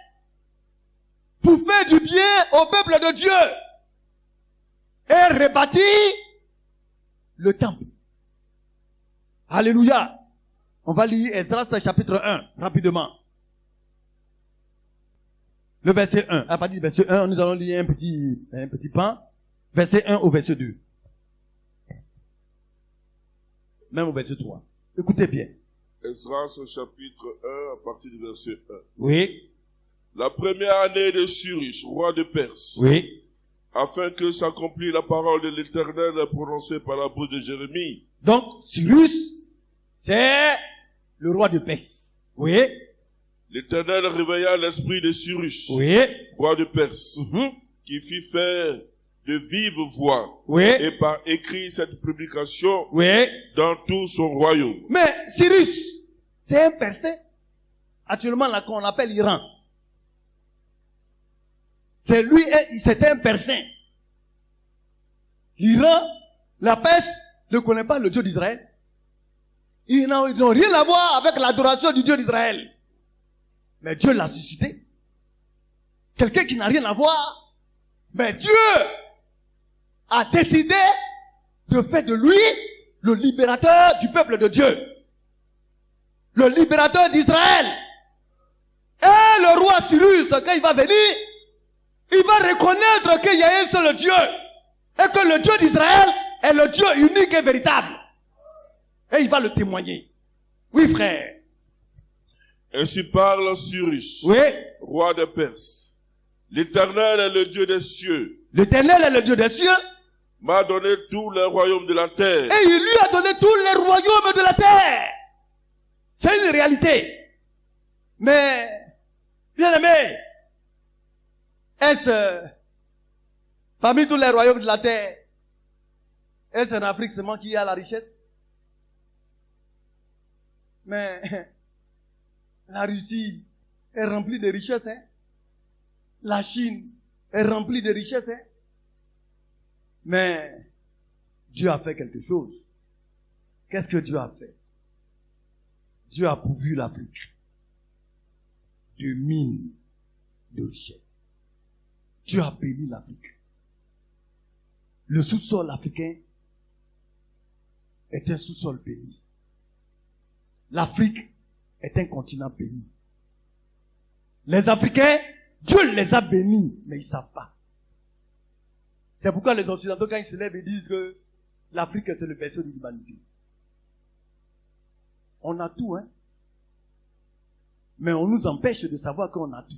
pour faire du bien au peuple de Dieu et rebâtir le temple. Alléluia. On va lire Esdras chapitre 1 rapidement. Le verset 1. À partir du verset 1, nous allons lire un petit pan. Verset 1 au verset 2. Même au verset 3. Écoutez bien. Esdras chapitre 1 à partir du verset 1. Oui. La première année de Cyrus, roi de Perse. Oui. Afin que s'accomplisse la parole de l'Éternel prononcée par la bouche de Jérémie. Donc, Cyrus, c'est le roi de Perse. Oui. L'Éternel réveilla l'esprit de Cyrus, Oui. roi de Perse, qui fit faire de vive voix Oui. et par écrit cette publication Oui. dans tout son royaume. Mais Cyrus, c'est un Perse. Actuellement, là, qu'on appelle Iran. C'est lui, c'est un Persin. L'Iran, la Perse, ne connaît pas le Dieu d'Israël. Ils n'ont rien à voir avec l'adoration du Dieu d'Israël. Mais Dieu l'a suscité. Quelqu'un qui n'a rien à voir. Mais Dieu a décidé de faire de lui le libérateur du peuple de Dieu. Le libérateur d'Israël. Et le roi Cyrus, quand il va venir, il va reconnaître qu'il y a un seul Dieu. Et que le Dieu d'Israël est le Dieu unique et véritable. Et il va le témoigner. Oui, frère. Ainsi parle Cyrus, Oui. roi de Perse. L'Éternel est le Dieu des cieux. L'Éternel est le Dieu des cieux. M'a donné tous les royaumes de la terre. Et il lui a donné tous les royaumes de la terre. C'est une réalité. Mais, bien aimé, est-ce, parmi tous les royaumes de la terre, est-ce en Afrique seulement qu'il y a la richesse? Mais, la Russie est remplie de richesses, hein? La Chine est remplie de richesses, hein? Mais, Dieu a fait quelque chose. Qu'est-ce que Dieu a fait? Dieu a pourvu l'Afrique de mines de richesses. Dieu a béni l'Afrique. Le sous-sol africain est un sous-sol béni. L'Afrique est un continent béni. Les Africains, Dieu les a bénis, mais ils ne savent pas. C'est pourquoi les Occidentaux, quand ils se lèvent, ils disent que l'Afrique, c'est le berceau de l'humanité. On a tout, hein. Mais on nous empêche de savoir qu'on a tout.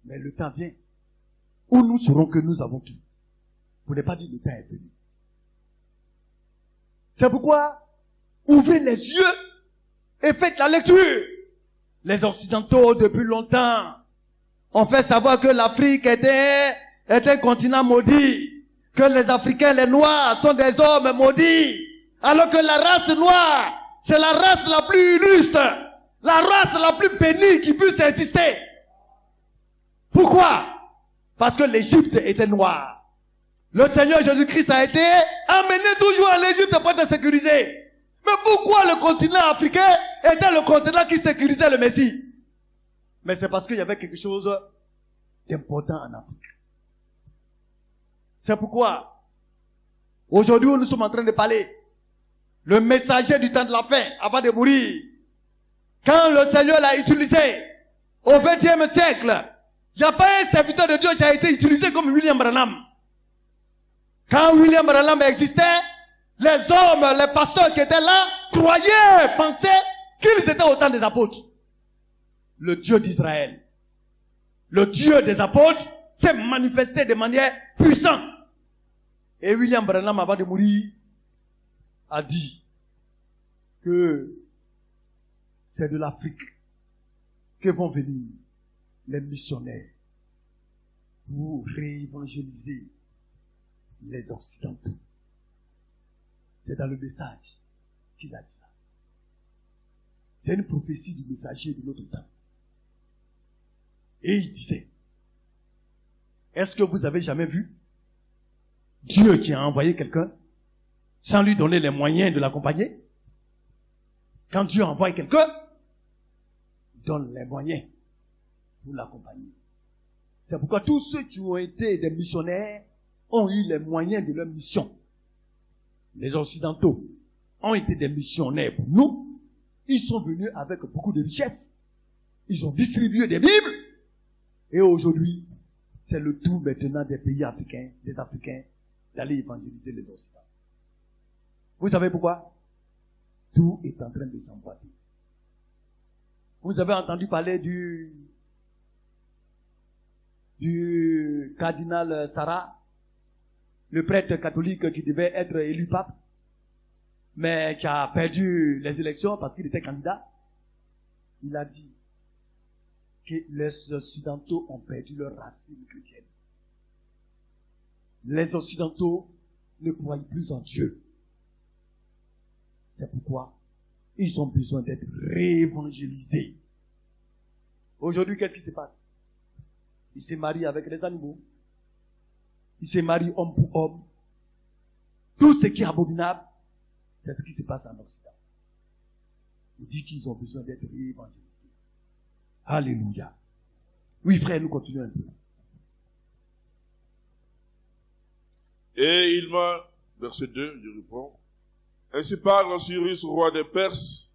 Mais le temps vient où nous saurons que nous avons tout. Pour ne pas dire le temps est venu. C'est pourquoi, ouvrez les yeux et faites la lecture. Les Occidentaux, depuis longtemps, ont fait savoir que l'Afrique est un continent maudit. Que les Africains, les Noirs, sont des hommes maudits. Alors que la race noire, c'est la race la plus illustre. La race la plus bénie qui puisse exister. Pourquoi? Parce que l'Égypte était noire. Le Seigneur Jésus-Christ a été amené toujours en Égypte pour te sécuriser. Mais pourquoi le continent africain était le continent qui sécurisait le Messie? Mais c'est parce qu'il y avait quelque chose d'important en Afrique. C'est pourquoi, aujourd'hui où nous sommes en train de parler, le messager du temps de la fin, avant de mourir, quand le Seigneur l'a utilisé, au XXe siècle, il n'y a pas un serviteur de Dieu qui a été utilisé comme William Branham. Quand William Branham existait, les hommes, les pasteurs qui étaient là, croyaient, pensaient qu'ils étaient autant des apôtres. Le Dieu d'Israël, le Dieu des apôtres, s'est manifesté de manière puissante. Et William Branham, avant de mourir, a dit que c'est de l'Afrique que vont venir les missionnaires pour réévangéliser les Occidentaux. C'est dans le message qu'il a dit ça. C'est une prophétie du messager de notre temps. Et il disait, est-ce que vous avez jamais vu Dieu qui a envoyé quelqu'un sans lui donner les moyens de l'accompagner? Quand Dieu envoie quelqu'un, donne les moyens pour l'accompagner. C'est pourquoi tous ceux qui ont été des missionnaires ont eu les moyens de leur mission. Les Occidentaux ont été des missionnaires pour nous. Ils sont venus avec beaucoup de richesses. Ils ont distribué des Bibles. Et aujourd'hui, c'est le tour maintenant des pays africains, des Africains, d'aller évangéliser les Occidentaux. Vous savez pourquoi? Tout est en train de s'emboîter. Vous avez entendu parler du cardinal Sarah, le prêtre catholique qui devait être élu pape, mais qui a perdu les élections parce qu'il était candidat. Il a dit que les Occidentaux ont perdu leur racine chrétienne. Les Occidentaux ne croient plus en Dieu. C'est pourquoi ils ont besoin d'être réévangélisés. Aujourd'hui, qu'est-ce qui se passe? Ils se marient avec les animaux. Ils se marient homme pour homme. Tout ce qui est abominable, c'est ce qui se passe en Occident. Il dit qu'ils ont besoin d'être réévangélisés. Alléluia. Oui, frère, nous continuons un peu. Et il m'a, verset 2, je reprends. Ainsi parle Cyrus, roi des Perses,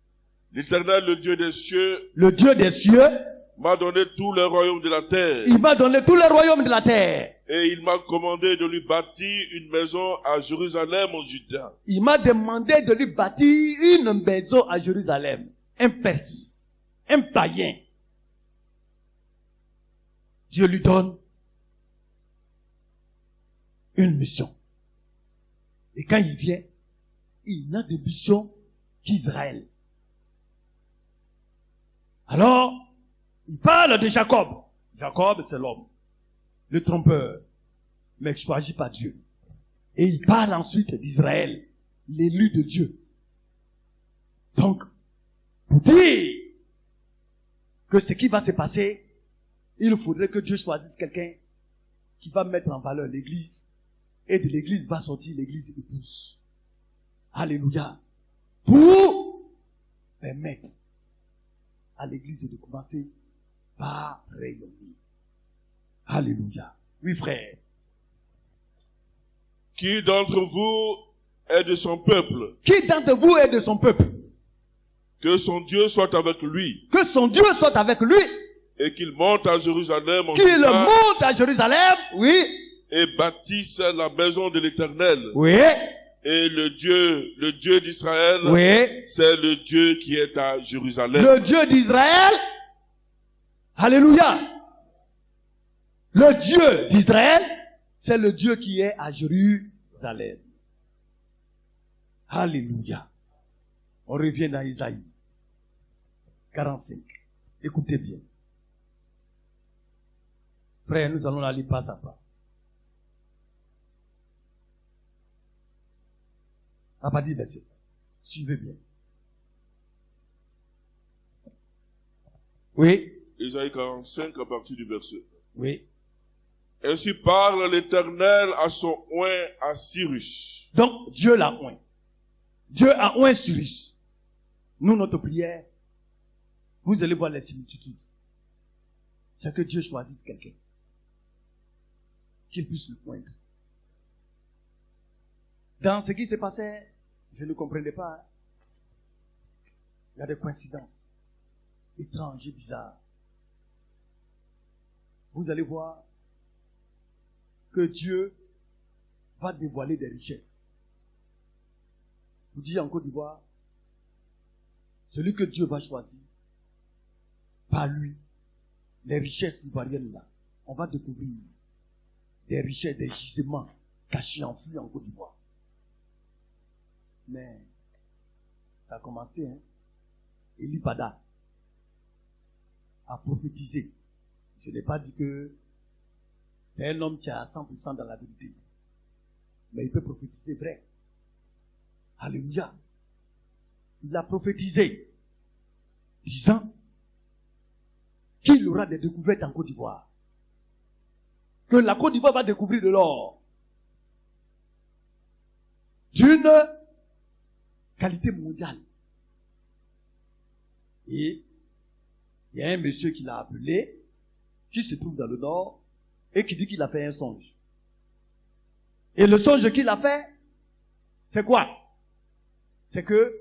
l'Éternel, le Dieu des cieux. Le Dieu des cieux m'a donné tous les royaumes de la terre. Il m'a donné tous les royaumes de la terre. Et il m'a commandé de lui bâtir une maison à Jérusalem, en Juda. Il m'a demandé de lui bâtir une maison à Jérusalem. Un Perse, un païen. Dieu lui donne une mission. Et quand il vient, il n'a de mission qu'Israël. Alors, il parle de Jacob. Jacob, c'est l'homme, le trompeur, mais qui ne choisit pas Dieu. Et il parle ensuite d'Israël, l'élu de Dieu. Donc, pour dire que ce qui va se passer, il faudrait que Dieu choisisse quelqu'un qui va mettre en valeur l'église, et de l'église va sortir l'église épouse. Alléluia. Pour permettre à l'église de commencer par rayonner. Alléluia. Oui, frère. Qui d'entre vous est de son peuple? Qui d'entre vous est de son peuple? Que son Dieu soit avec lui. Que son Dieu soit avec lui. Et qu'il monte à Jérusalem. Qu'il monte à Jérusalem, oui. Et bâtisse la maison de l'Éternel. Oui. Et le Dieu d'Israël, oui, c'est le Dieu qui est à Jérusalem. Le Dieu d'Israël, alléluia. Le Dieu d'Israël, c'est le Dieu qui est à Jérusalem. Alléluia. On revient dans Isaïe 45. Écoutez bien. Frère, nous allons aller pas à pas. À partir de verset. Suivez bien. Oui. Isaïe 45 à partir du verset. Oui. Ainsi parle l'Éternel à son oint à Cyrus. Donc, Dieu l'a oint. Dieu a oint Cyrus. Nous, notre prière, vous allez voir les similitudes. C'est que Dieu choisisse quelqu'un. Qu'il puisse le poindre. Dans ce qui se passait, je ne comprenais pas. Il y a des coïncidences étranges et bizarres. Vous allez voir que Dieu va dévoiler des richesses. Je vous dis en Côte d'Ivoire, celui que Dieu va choisir, par lui, les richesses ivoiriennes là, on va découvrir des richesses, des gisements cachés, enfouis en Côte d'Ivoire. Mais ça a commencé, hein. Eli Pada a prophétisé. Je n'ai pas dit que c'est un homme qui a 100% dans la vérité. Mais il peut prophétiser vrai. Alléluia. Il a prophétisé, disant qu'il aura des découvertes en Côte d'Ivoire. Que la Côte d'Ivoire va découvrir de l'or. D'une qualité mondiale. Et Il y a un monsieur qui l'a appelé, qui se trouve dans le nord, et qui dit qu'il a fait un songe. Et le songe qu'il a fait, c'est quoi? C'est que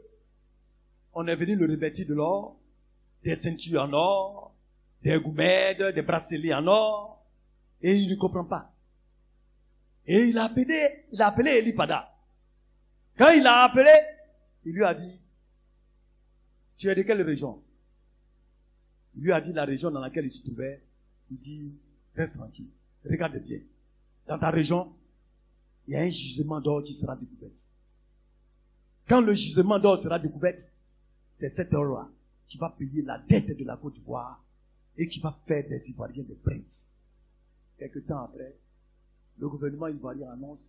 on est venu le revêtir de l'or, des ceintures en or, des goumèdes, des bracelets en or, et il ne comprend pas. Et il a appelé Elipada. Quand il l'a appelé, il lui a dit, tu es de quelle région? Il lui a dit la région dans laquelle il se trouvait. Il dit, reste tranquille, regarde bien. Dans ta région, il y a un gisement d'or qui sera découvert. Quand le gisement d'or sera découvert, c'est cet or-là qui va payer la dette de la Côte d'Ivoire et qui va faire des Ivoiriens des princes. Quelque temps après, le gouvernement ivoirien annonce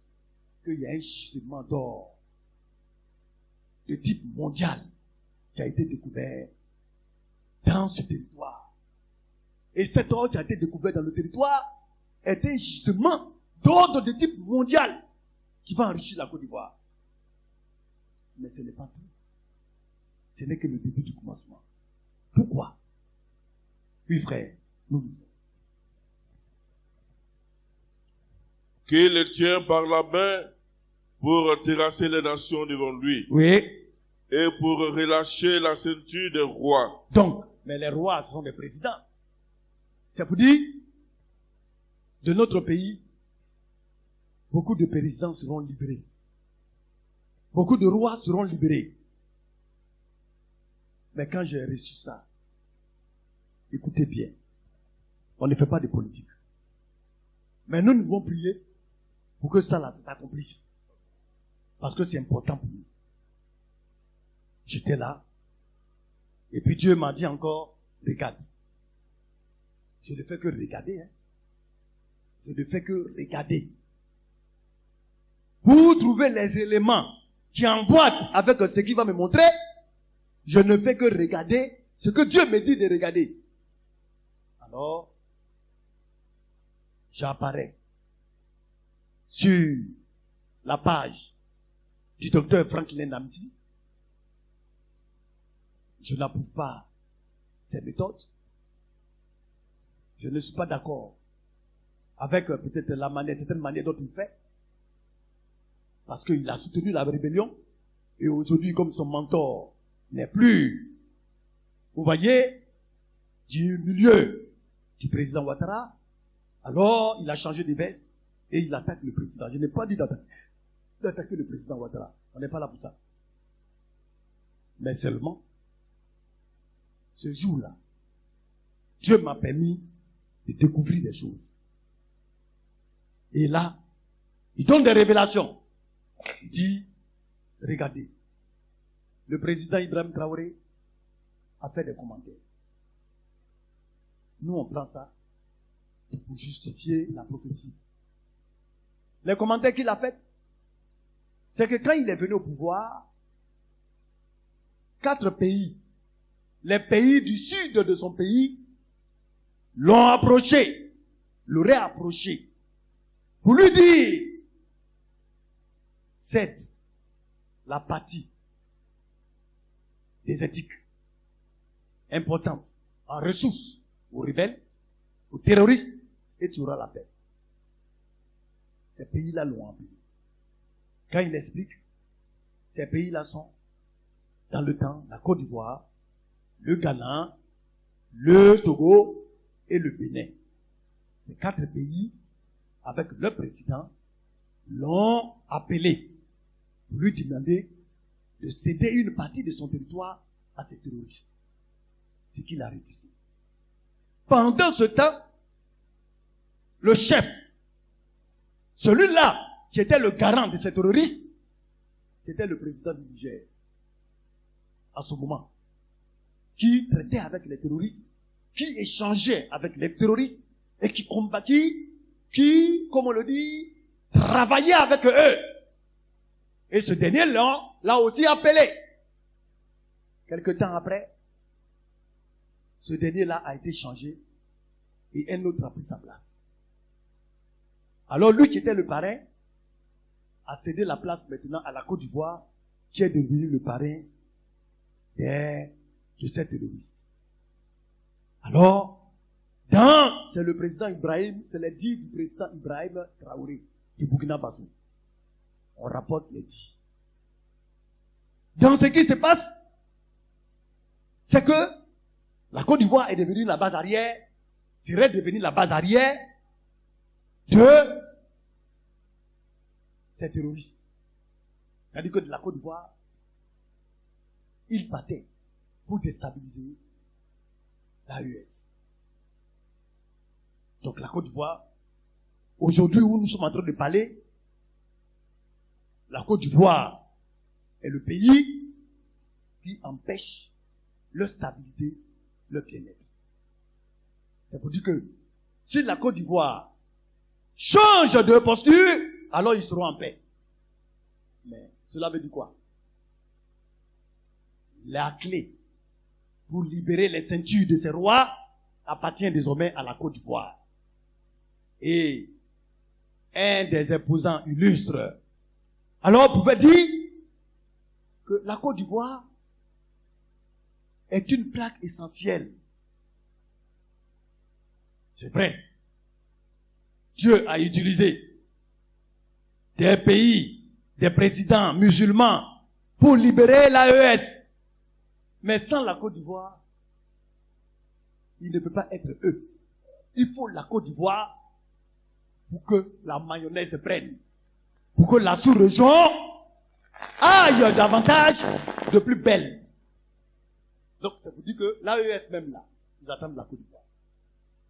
qu'il y a un gisement d'or de type mondial qui a été découvert dans ce territoire. Et cet or qui a été découvert dans le territoire est un gisement d'ordre de type mondial qui va enrichir la Côte d'Ivoire. Mais ce n'est pas tout. Ce n'est que le début du commencement. Pourquoi? Oui, frère, nous. Qu'il le tient par la main pour terrasser les nations devant lui. Oui. Et pour relâcher la ceinture des rois. Donc, mais les rois sont des présidents. C'est pour dire, de notre pays, beaucoup de présidents seront libérés. Beaucoup de rois seront libérés. Mais quand j'ai reçu ça, écoutez bien, on ne fait pas de politique. Mais nous devons prier pour que ça s'accomplisse. Parce que c'est important pour nous. J'étais là. Et puis Dieu m'a dit encore, regarde. Je ne fais que regarder. Je ne fais que regarder. Pour trouver les éléments qui emboîtent avec ce qu'il va me montrer, je ne fais que regarder ce que Dieu me dit de regarder. Alors, j'apparais sur la page du docteur Franklin Namdi. Je n'approuve pas ses méthodes. Je ne suis pas d'accord avec peut-être certaine manière dont il fait. Parce qu'il a soutenu la rébellion. Et aujourd'hui, comme son mentor n'est plus, vous voyez, du milieu du président Ouattara, alors il a changé de veste et il attaque le président. Je n'ai pas dit d'attaquer le président Ouattara. On n'est pas là pour ça. Mais seulement, ce jour-là, Dieu m'a permis de découvrir des choses. Et là, il donne des révélations. Il dit, regardez, le président Ibrahim Traoré a fait des commentaires. Nous, on prend ça pour justifier la prophétie. Les commentaires qu'il a faits, c'est que quand il est venu au pouvoir, 4 pays, les pays du sud de son pays, l'ont approché, l'auraient approché, pour lui dire, c'est la partie des éthiques importantes en ressources aux rebelles, aux terroristes, et tu auras la paix. Ces pays-là l'ont appelé. Quand il explique, ces pays-là sont, dans le temps, la Côte d'Ivoire, le Ghana, le Togo et le Bénin. Ces 4 pays, avec leur président, l'ont appelé pour lui demander de céder une partie de son territoire à ces terroristes. Ce qu'il a refusé. Pendant ce temps, le chef, celui-là qui était le garant de ces terroristes, c'était le président du Niger. À ce moment, qui traitait avec les terroristes, qui échangeait avec les terroristes et qui combattait, qui, comme on le dit, travaillait avec eux. Et ce dernier l'a aussi appelé. Quelque temps après, ce dernier-là a été changé et un autre a pris sa place. Alors lui qui était le parrain a cédé la place maintenant à la Côte d'Ivoire qui est devenu le parrain de ces terroristes. Alors, c'est le président Ibrahim, c'est les dits du président Ibrahim Traoré du Burkina Faso. On rapporte les dits. Donc ce qui se passe, c'est que la Côte d'Ivoire est devenue la base arrière, serait devenue la base arrière de ces terroristes. C'est-à-dire que de la Côte d'Ivoire, ils partaient pour déstabiliser l'AES. Donc la Côte d'Ivoire, aujourd'hui où nous sommes en train de parler, la Côte d'Ivoire est le pays qui empêche leur stabilité, leur bien-être. C'est pour dire que si la Côte d'Ivoire change de posture, alors ils seront en paix. Mais cela veut dire quoi? La clé pour libérer les ceintures de ces rois appartient désormais à la Côte d'Ivoire. Et un des imposants illustres, alors on pouvait dire que la Côte d'Ivoire est une plaque essentielle. C'est vrai. Dieu a utilisé des pays, des présidents musulmans pour libérer l'AES. Mais sans la Côte d'Ivoire, il ne peut pas être eux. Il faut la Côte d'Ivoire pour que la mayonnaise prenne. Pour que la sous-région aille davantage de plus belle. Donc, ça veut dire que l'AES même là, ils attendent la Côte d'Ivoire.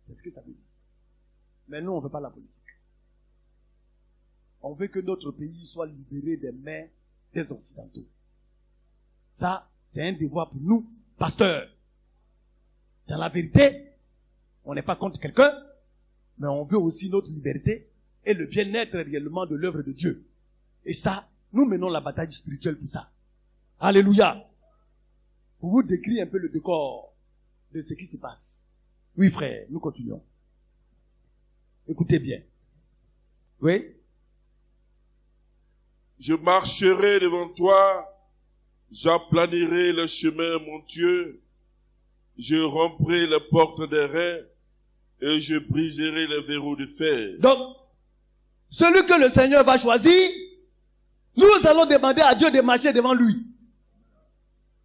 C'est ce que ça veut dire. Mais nous, on ne veut pas la politique. On veut que notre pays soit libéré des mains des Occidentaux. Ça, c'est un devoir pour nous, pasteurs. Dans la vérité, on n'est pas contre quelqu'un, mais on veut aussi notre liberté et le bien-être réellement de l'œuvre de Dieu. Et ça, nous menons la bataille spirituelle pour ça. Alléluia. Pour vous décrire un peu le décor de ce qui se passe. Oui, frère, nous continuons. Écoutez bien. Oui? Je marcherai devant toi, j'aplanirai le chemin montueux, je romprai les portes des reins et je briserai les verrous de fer. Donc, celui que le Seigneur va choisir, nous allons demander à Dieu de marcher devant lui.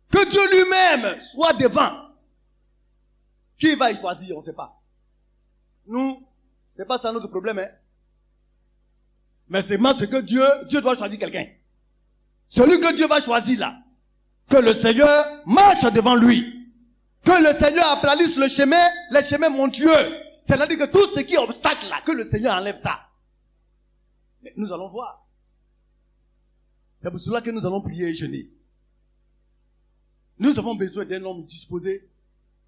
Que Dieu lui-même soit devant. Qui va y choisir, on ne sait pas. Nous, c'est pas ça notre problème, hein. Mais c'est moi ce que Dieu doit choisir quelqu'un. Celui que Dieu va choisir là. Que le Seigneur marche devant lui. Que le Seigneur aplanisse le chemin, les chemins montueux. C'est-à-dire que tout ce qui est obstacle là, que le Seigneur enlève ça. Mais nous allons voir. C'est pour cela que nous allons prier et jeûner. Nous avons besoin d'un homme disposé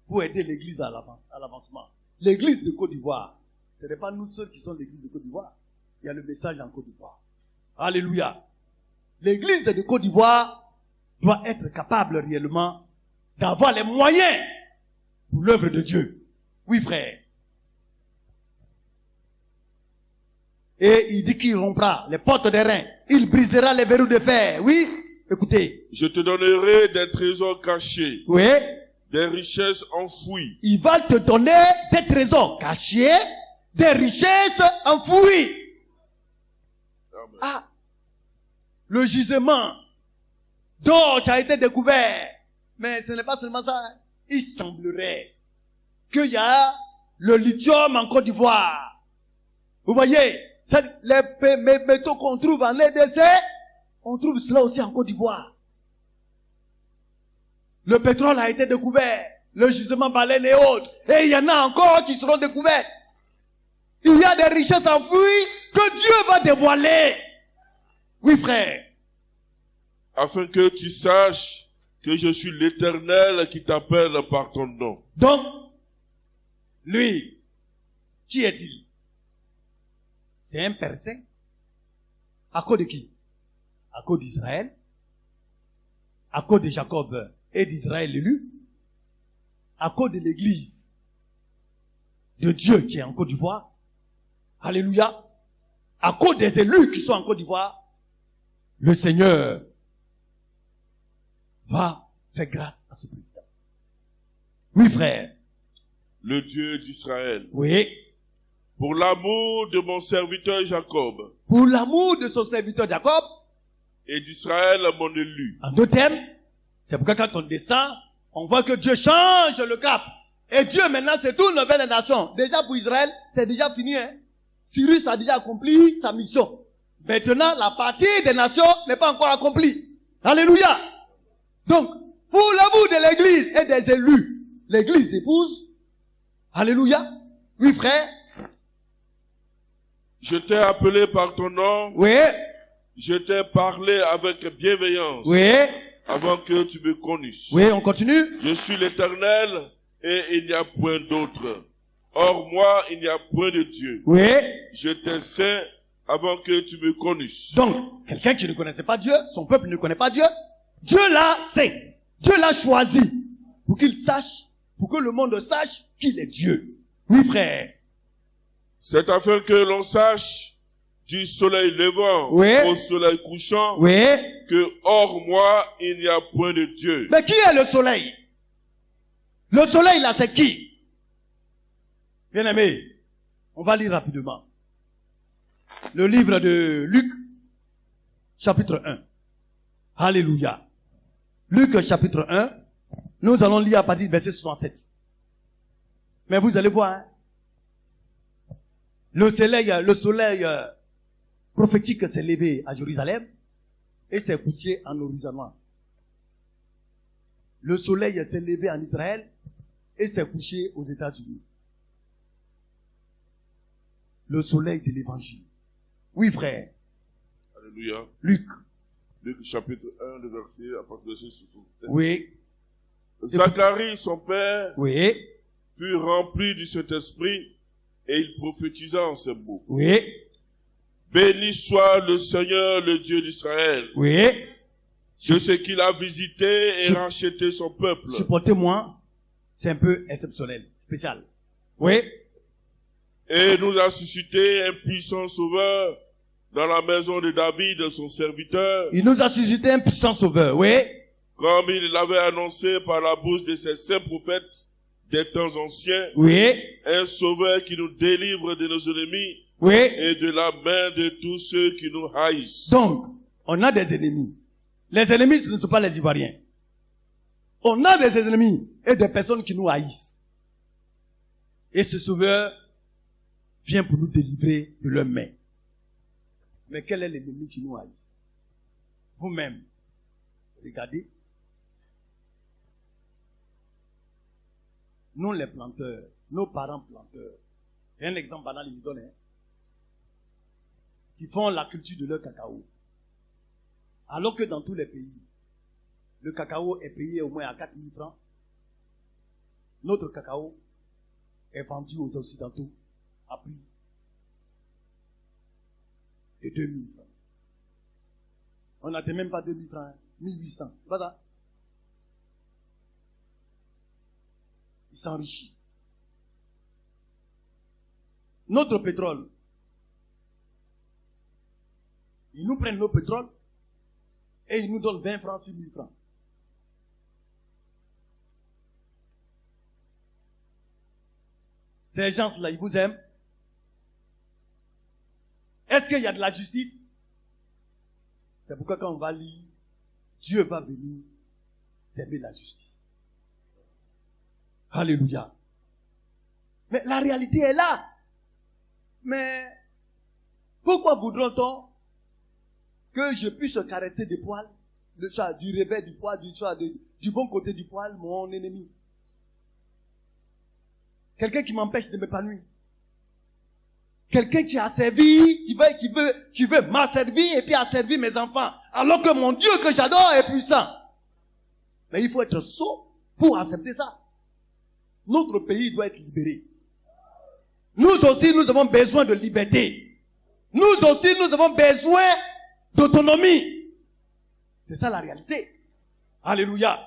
pour aider l'église à l'avancement. L'église de Côte d'Ivoire, ce n'est pas nous seuls qui sommes l'église de Côte d'Ivoire. Il y a le message en Côte d'Ivoire. Alléluia. L'église de Côte d'Ivoire doit être capable réellement d'avoir les moyens pour l'œuvre de Dieu. Oui, frère. Et il dit qu'il rompra les portes des reins. Il brisera les verrous de fer. Oui, écoutez. Je te donnerai des trésors cachés. Oui. Des richesses enfouies. Il va te donner des trésors cachés, des richesses enfouies. Amen. Ah, le gisement d'or qui a été découvert. Mais ce n'est pas seulement ça. Hein. Il semblerait qu'il y a le lithium en Côte d'Ivoire. Vous voyez, les métaux qu'on trouve en RDC, on trouve cela aussi en Côte d'Ivoire. Le pétrole a été découvert, le gisement baleine et autres. Et il y en a encore qui seront découverts. Il y a des richesses enfouies que Dieu va dévoiler. Oui, frère. Afin que tu saches que je suis l'Éternel qui t'appelle par ton nom. Donc, lui, qui est-il? C'est un Persin. À cause de qui? À cause d'Israël. À cause de Jacob et d'Israël élu. À cause de l'église de Dieu qui est en Côte d'Ivoire. Alléluia. À cause des élus qui sont en Côte d'Ivoire, le Seigneur va faire grâce à ce président. Oui, frère. le Dieu d'Israël, Oui. pour l'amour de mon serviteur Jacob Pour l'amour de son serviteur Jacob. et d'Israël mon élu. En deux termes, c'est pourquoi quand on descend, on voit que Dieu change le cap. Et Dieu maintenant se tourne vers les nations. Déjà pour Israël, c'est déjà fini. Cyrus a déjà accompli sa mission. Maintenant, la partie des nations n'est pas encore accomplie. Alléluia. Donc, pour l'amour de l'église et des élus, l'église épouse. Alléluia. Oui, frère. Je t'ai appelé par ton nom, Oui. je t'ai parlé avec bienveillance, Oui. avant que tu me connusses. Oui, on continue. Je suis l'Éternel et il n'y a point d'autre. Hors moi, il n'y a point de Dieu. Oui. Je t'ai saint avant que tu me connusses. Donc, quelqu'un qui ne connaissait pas Dieu, son peuple ne connaît pas Dieu, Dieu l'a saint. Dieu l'a choisi pour qu'il sache, pour que le monde sache qu'il est Dieu. Oui, frère. C'est afin que l'on sache du soleil levant Oui. au soleil couchant Oui. que hors moi, il n'y a point de Dieu. Mais qui est le soleil? Le soleil là, c'est qui? Bien-aimé, on va lire rapidement. Le livre de Luc, chapitre 1. Alléluia. Luc, chapitre 1. Nous allons lire à partir du verset 67. Mais vous allez voir, hein, le soleil prophétique s'est levé à Jérusalem et s'est couché en horizon noir. Le soleil s'est levé en Israël et s'est couché aux États-Unis. Le soleil de l'évangile. Oui, frère. Alléluia. Luc. Luc chapitre 1, le verset à partir de 67. Oui. Zacharie, son père, Oui. fut rempli du Saint-Esprit et il prophétisa en ces mots. Oui. Béni soit le Seigneur, le Dieu d'Israël, Oui. de ce qu'il a visité et racheté son peuple. Supportez-moi. C'est un peu exceptionnel. Spécial. Oui. Et nous a suscité un puissant sauveur dans la maison de David, son serviteur, Il nous a suscité un puissant sauveur. Oui. comme il l'avait annoncé par la bouche de ses saints prophètes des temps anciens, Oui. un sauveur qui nous délivre de nos ennemis Oui. et de la main de tous ceux qui nous haïssent. Donc, on a des ennemis. Les ennemis, ce ne sont pas les Ivoiriens. On a des ennemis et des personnes qui nous haïssent. Et ce sauveur vient pour nous délivrer de leurs mains. Mais quel est l'ennemi qui nous haïsse? Vous-même, regardez. Nous, les planteurs, nos parents planteurs, c'est un exemple banal, ils nous donnent, hein, qui font la culture de leur cacao. Alors que dans tous les pays, le cacao est payé au moins à 4 000 francs. Notre cacao est vendu aux Occidentaux à prix de 2 000 francs. On n'atteint même pas 2 000 francs, 1 800. C'est pas ça? Ils s'enrichissent. Notre pétrole, ils nous prennent nos pétroles et ils nous donnent 20 francs sur 1000 francs. Ces gens-là, ils vous aiment. Est-ce qu'il y a de la justice? C'est pourquoi quand on va lire, Dieu va venir servir la justice. Alléluia. Mais la réalité est là. Mais pourquoi voudrait-on que je puisse caresser des poils, du revers du poil, du bon côté du poil, mon ennemi? Quelqu'un qui m'empêche de m'épanouir. Quelqu'un qui a servi, qui veut m'asservir et puis asservir mes enfants. Alors que mon Dieu que j'adore est puissant. Mais il faut être sot pour accepter ça. Notre pays doit être libéré. Nous aussi, nous avons besoin de liberté. Nous aussi, nous avons besoin d'autonomie. C'est ça la réalité. Alléluia.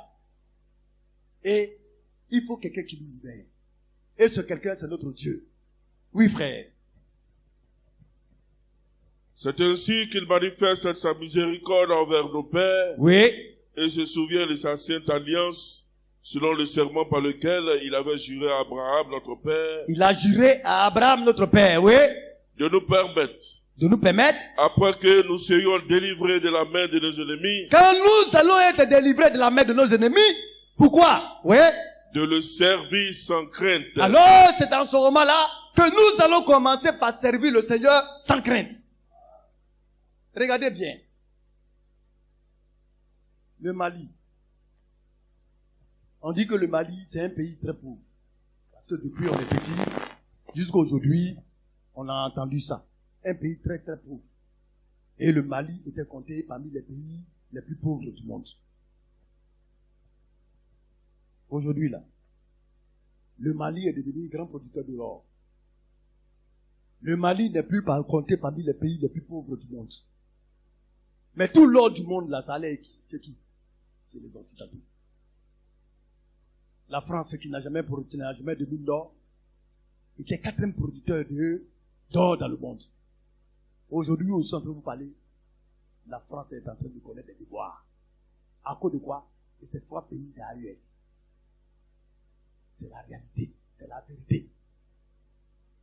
Et il faut quelqu'un qui nous libère. Et ce quelqu'un, c'est notre Dieu. Oui, frère. C'est ainsi qu'il manifeste sa miséricorde envers nos pères. Oui. Et se souvient de sa sainte alliance selon le serment par lequel il avait juré à Abraham, notre père, Il a juré à Abraham, notre père, oui, de nous permettre, de nous permettre, après que nous serions délivrés de la main de nos ennemis, quand nous allons être délivrés de la main de nos ennemis, pourquoi? Oui. de le servir sans crainte. Alors, c'est dans ce moment-là que nous allons commencer par servir le Seigneur sans crainte. Regardez bien. Le Mali. On dit que le Mali, c'est un pays très pauvre. Parce que depuis on est petit, jusqu'à aujourd'hui, on a entendu ça. Un pays très très pauvre. Et le Mali était compté parmi les pays les plus pauvres du monde. Aujourd'hui là, le Mali est devenu grand producteur de l'or. Le Mali n'est plus compté parmi les pays les plus pauvres du monde. Mais tout l'or du monde là, ça allait qui? C'est qui? C'est les Occidentaux. La France, qui n'a jamais de mine d'or, était quatrième producteur d'or dans le monde. Aujourd'hui, où je suis en train de vous parler, la France est en train de connaître des déboires. À cause de quoi? Et ces trois pays d'AES. C'est la réalité, c'est la vérité.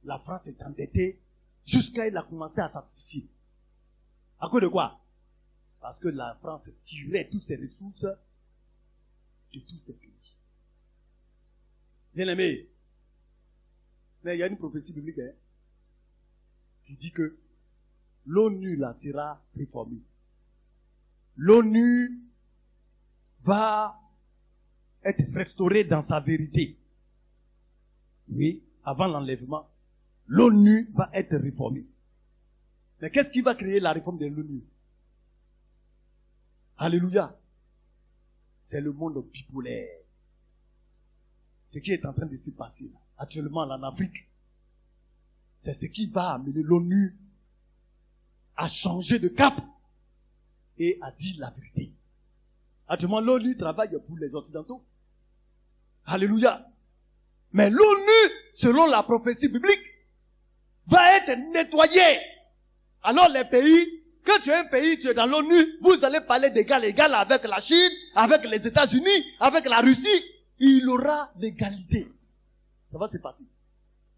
La France est endettée jusqu'à elle a commencé à s'asphyxier. À cause de quoi? Parce que la France tirait toutes ses ressources de tous ces pays. Bien aimé, mais il y a une prophétie biblique qui dit que l'ONU là sera réformée. L'ONU va être restaurée dans sa vérité. Oui, avant l'enlèvement, l'ONU va être réformée. Mais qu'est-ce qui va créer la réforme de l'ONU? Alléluia. C'est le monde bipolaire. Ce qui est en train de se passer là, actuellement en Afrique, c'est ce qui va amener l'ONU à changer de cap et à dire la vérité. Actuellement, l'ONU travaille pour les Occidentaux. Alléluia. Mais l'ONU, selon la prophétie biblique, va être nettoyée. Alors les pays, quand tu es un pays, tu es dans l'ONU, vous allez parler d'égal à égal avec la Chine, avec les États-Unis, avec la Russie. Il aura l'égalité. Ça va se passer.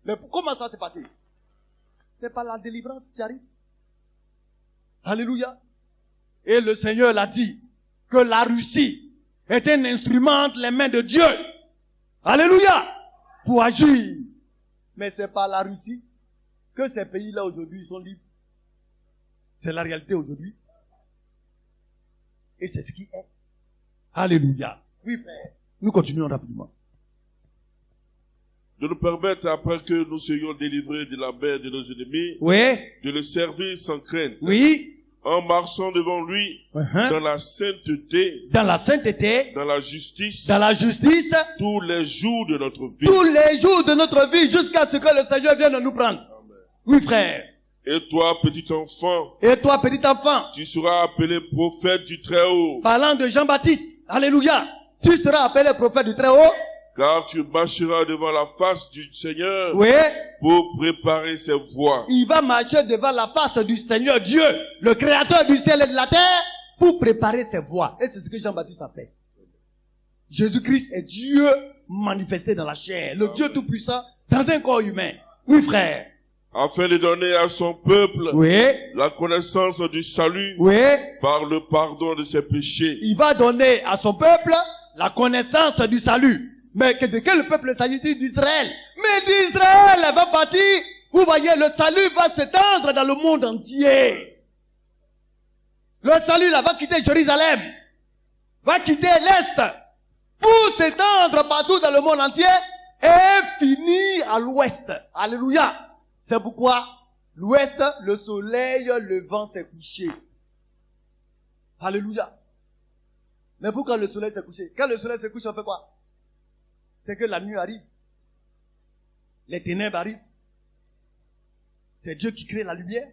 Mais comment ça va se passer? C'est par la délivrance qui arrive. Alléluia. Et le Seigneur l'a dit, que la Russie est un instrument entre les mains de Dieu. Alléluia. Pour agir. Mais c'est par la Russie que ces pays-là aujourd'hui sont libres. C'est la réalité aujourd'hui. Et c'est ce qui est. Alléluia. Oui, frère. Nous continuons rapidement. De nous permettre, après que nous soyons délivrés de la main de nos ennemis, Oui. de le servir sans crainte. Oui. En marchant devant lui, dans la sainteté, dans la sainteté, dans la justice, tous les jours de notre vie. Tous les jours de notre vie, jusqu'à ce que le Seigneur vienne nous prendre. Amen. Oui, frère. Et toi, petit enfant, tu seras appelé prophète du Très-Haut. Parlant de Jean-Baptiste, alléluia, tu seras appelé prophète du Très-Haut. Car tu marcheras devant la face du Seigneur, oui, pour préparer ses voies. Il va marcher devant la face du Seigneur Dieu, le créateur du ciel et de la terre, pour préparer ses voies. Et c'est ce que Jean-Baptiste a fait. Jésus-Christ est Dieu manifesté dans la chair, le Dieu tout-puissant dans un corps humain. Oui, frère. Afin de donner à son peuple, oui, la connaissance du salut, oui, par le pardon de ses péchés. Il va donner à son peuple la connaissance du salut. Mais de quel peuple s'agit-il? D'Israël. Mais d'Israël va partir. Vous voyez, le salut va s'étendre dans le monde entier. Le salut là va quitter Jérusalem, va quitter l'Est, pour s'étendre partout dans le monde entier et finir à l'Ouest. Alléluia. C'est pourquoi l'Ouest, le soleil levant s'est couché. Alléluia. Mais pourquoi le soleil s'est couché? Quand le soleil s'est couché, on fait quoi? C'est que la nuit arrive. Les ténèbres arrivent. C'est Dieu qui crée la lumière.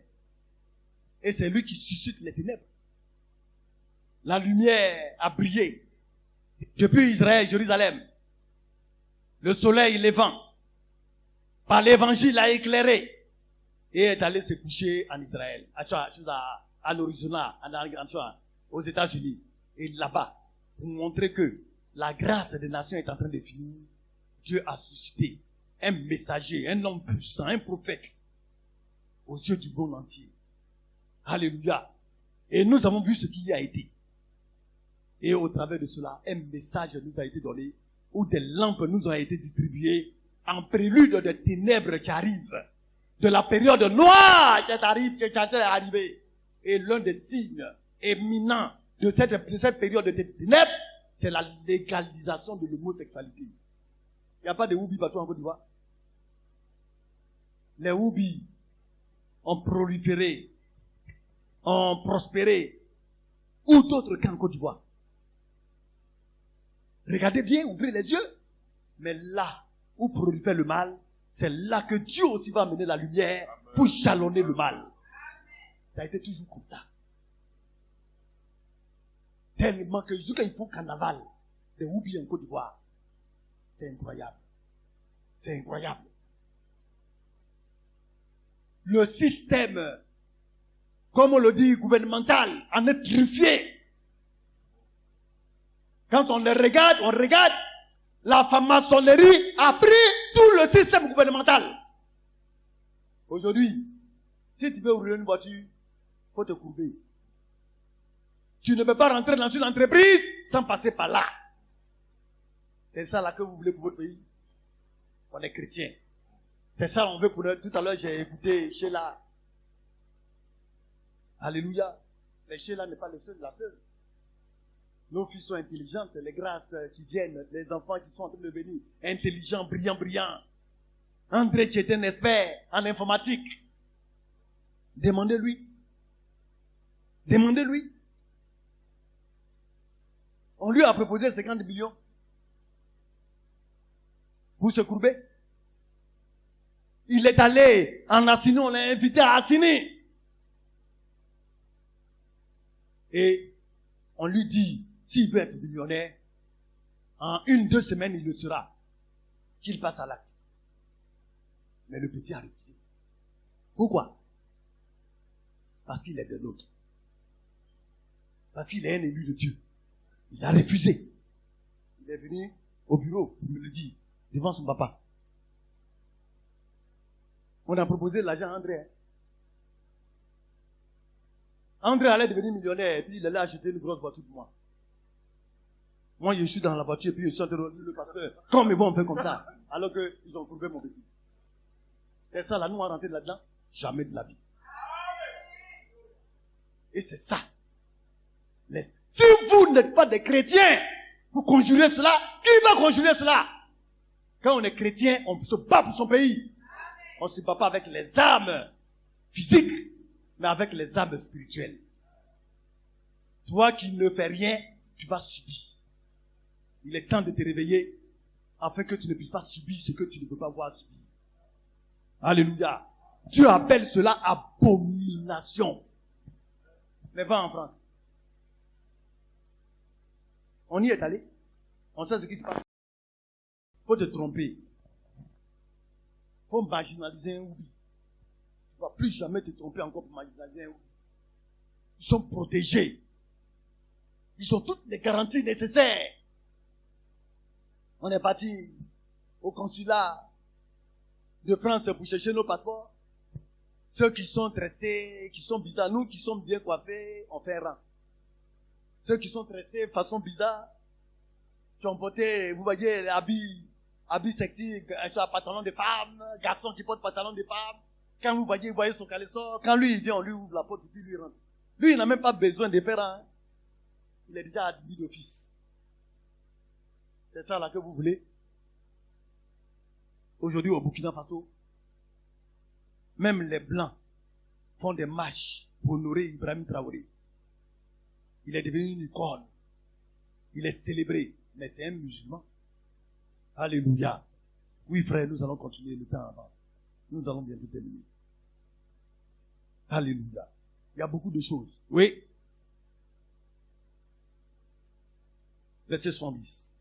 Et c'est lui qui suscite les ténèbres. La lumière a brillé. Depuis Israël, Jérusalem. Le soleil levant, par l'évangile, a éclairé. Et est allé se coucher en Israël. À l'horizon, aux États-Unis. Et là-bas, pour montrer que la grâce des nations est en train de finir, Dieu a suscité un messager, un homme puissant, un prophète, aux yeux du monde entier. Alléluia. Et nous avons vu ce qui y a été. Et au travers de cela, un message nous a été donné, où des lampes nous ont été distribuées, en prélude des ténèbres qui arrivent, de la période noire qui est arrivée. Et l'un des signes éminents de cette période de ténèbres, c'est la légalisation de l'homosexualité. Il n'y a pas de Woubi partout en Côte d'Ivoire. Les Woubi ont proliféré, ont prospéré, ou d'autres qu'en Côte d'Ivoire. Regardez bien, ouvrez les yeux. Mais là où prolifère le mal, c'est là que Dieu aussi va amener la lumière pour jalonner le mal. Ça a été toujours comme ça. Tellement que jusqu'à ils font carnaval des Woubi en Côte d'Ivoire. C'est incroyable. C'est incroyable. Le système, comme on le dit, gouvernemental, en est terrifié. Quand on les regarde, la franc-maçonnerie a pris tout le système gouvernemental. Aujourd'hui, si tu veux ouvrir une voiture, il faut te courber. Tu ne peux pas rentrer dans une entreprise sans passer par là. C'est ça là que vous voulez pour votre pays. On est chrétien. C'est ça on veut pour nous. Tout à l'heure, j'ai écouté Sheila. Alléluia. Mais Sheila n'est pas la seule. Nos filles sont intelligentes, les grâces qui viennent, les enfants qui sont en train de venir, intelligents, brillants. André qui est un expert en informatique. Demandez-lui. On lui a proposé 50 millions. Pour se courber. Il est allé en Assini, on l'a invité à Assini. Et on lui dit, s'il veut être millionnaire, en 1-2 semaines, il le sera. Qu'il passe à l'acte. Mais le petit a refusé. Pourquoi? Parce qu'il est de l'autre. Parce qu'il est un élu de Dieu. Il a refusé. Il est venu au bureau, il me le dit, devant son papa. On a proposé l'argent à André. André allait devenir millionnaire et puis il allait acheter une grosse voiture pour moi. Moi, je suis dans la voiture et puis je suis en train de dire le pasteur, comme ils vont faire comme ça, alors qu'ils ont trouvé mon petit. C'est ça, là, nous, on va rentrer là-dedans. Jamais de la vie. Et c'est ça. Si vous n'êtes pas des chrétiens, vous conjurez cela, qui va conjurer cela? Quand on est chrétien, on se bat pour son pays. On ne se bat pas avec les armes physiques, mais avec les armes spirituelles. Toi qui ne fais rien, tu vas subir. Il est temps de te réveiller afin que tu ne puisses pas subir ce que tu ne peux pas voir subir. Alléluia. Dieu appelle cela abomination. Mais va en France. On y est allé. On sait ce qui se passe. Faut te tromper. Faut marginaliser un Woubi. Tu ne vas plus jamais te tromper encore pour marginaliser un Woubi. Ils sont protégés. Ils ont toutes les garanties nécessaires. On est parti au consulat de France pour chercher nos passeports. Ceux qui sont tressés, qui sont bizarres, nous qui sommes bien coiffés, on fait rang. Ceux qui sont tressés façon bizarre, qui ont porté, vous voyez, les habits sexy, un pantalon de femme, garçon qui porte pantalon de femme. Quand vous voyez son caleçon, quand lui il vient, on lui ouvre la porte et puis lui rentre. Lui, il n'a même pas besoin de faire rang. Il est déjà admis d'office. C'est ça là que vous voulez. Aujourd'hui au Burkina Faso, même les Blancs font des marches pour honorer Ibrahim Traoré. Il est devenu une icône. Il est célébré. Mais c'est un musulman. Alléluia. Oui frère, nous allons continuer, le temps avance. Nous allons bientôt terminer. Alléluia. Il y a beaucoup de choses. Oui. Verset 70.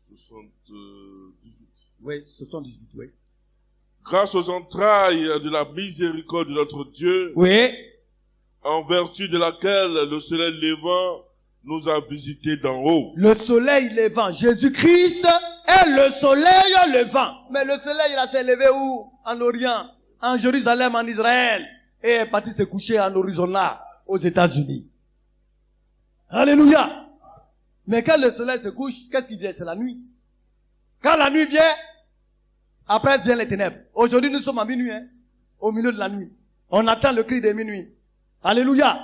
78. Oui, 78, oui. Grâce aux entrailles de la miséricorde de notre Dieu, oui, en vertu de laquelle le soleil levant nous a visités d'en haut. Le soleil levant. Jésus-Christ est le soleil levant. Mais le soleil, il s'est levé où? En Orient, en Jérusalem, en Israël. Et est parti se coucher en Arizona, aux États-Unis. Alléluia. Mais quand le soleil se couche, qu'est-ce qui vient? C'est la nuit. Quand la nuit vient, après viennent les ténèbres. Aujourd'hui, nous sommes à minuit, au milieu de la nuit. On attend le cri de minuit. Alléluia.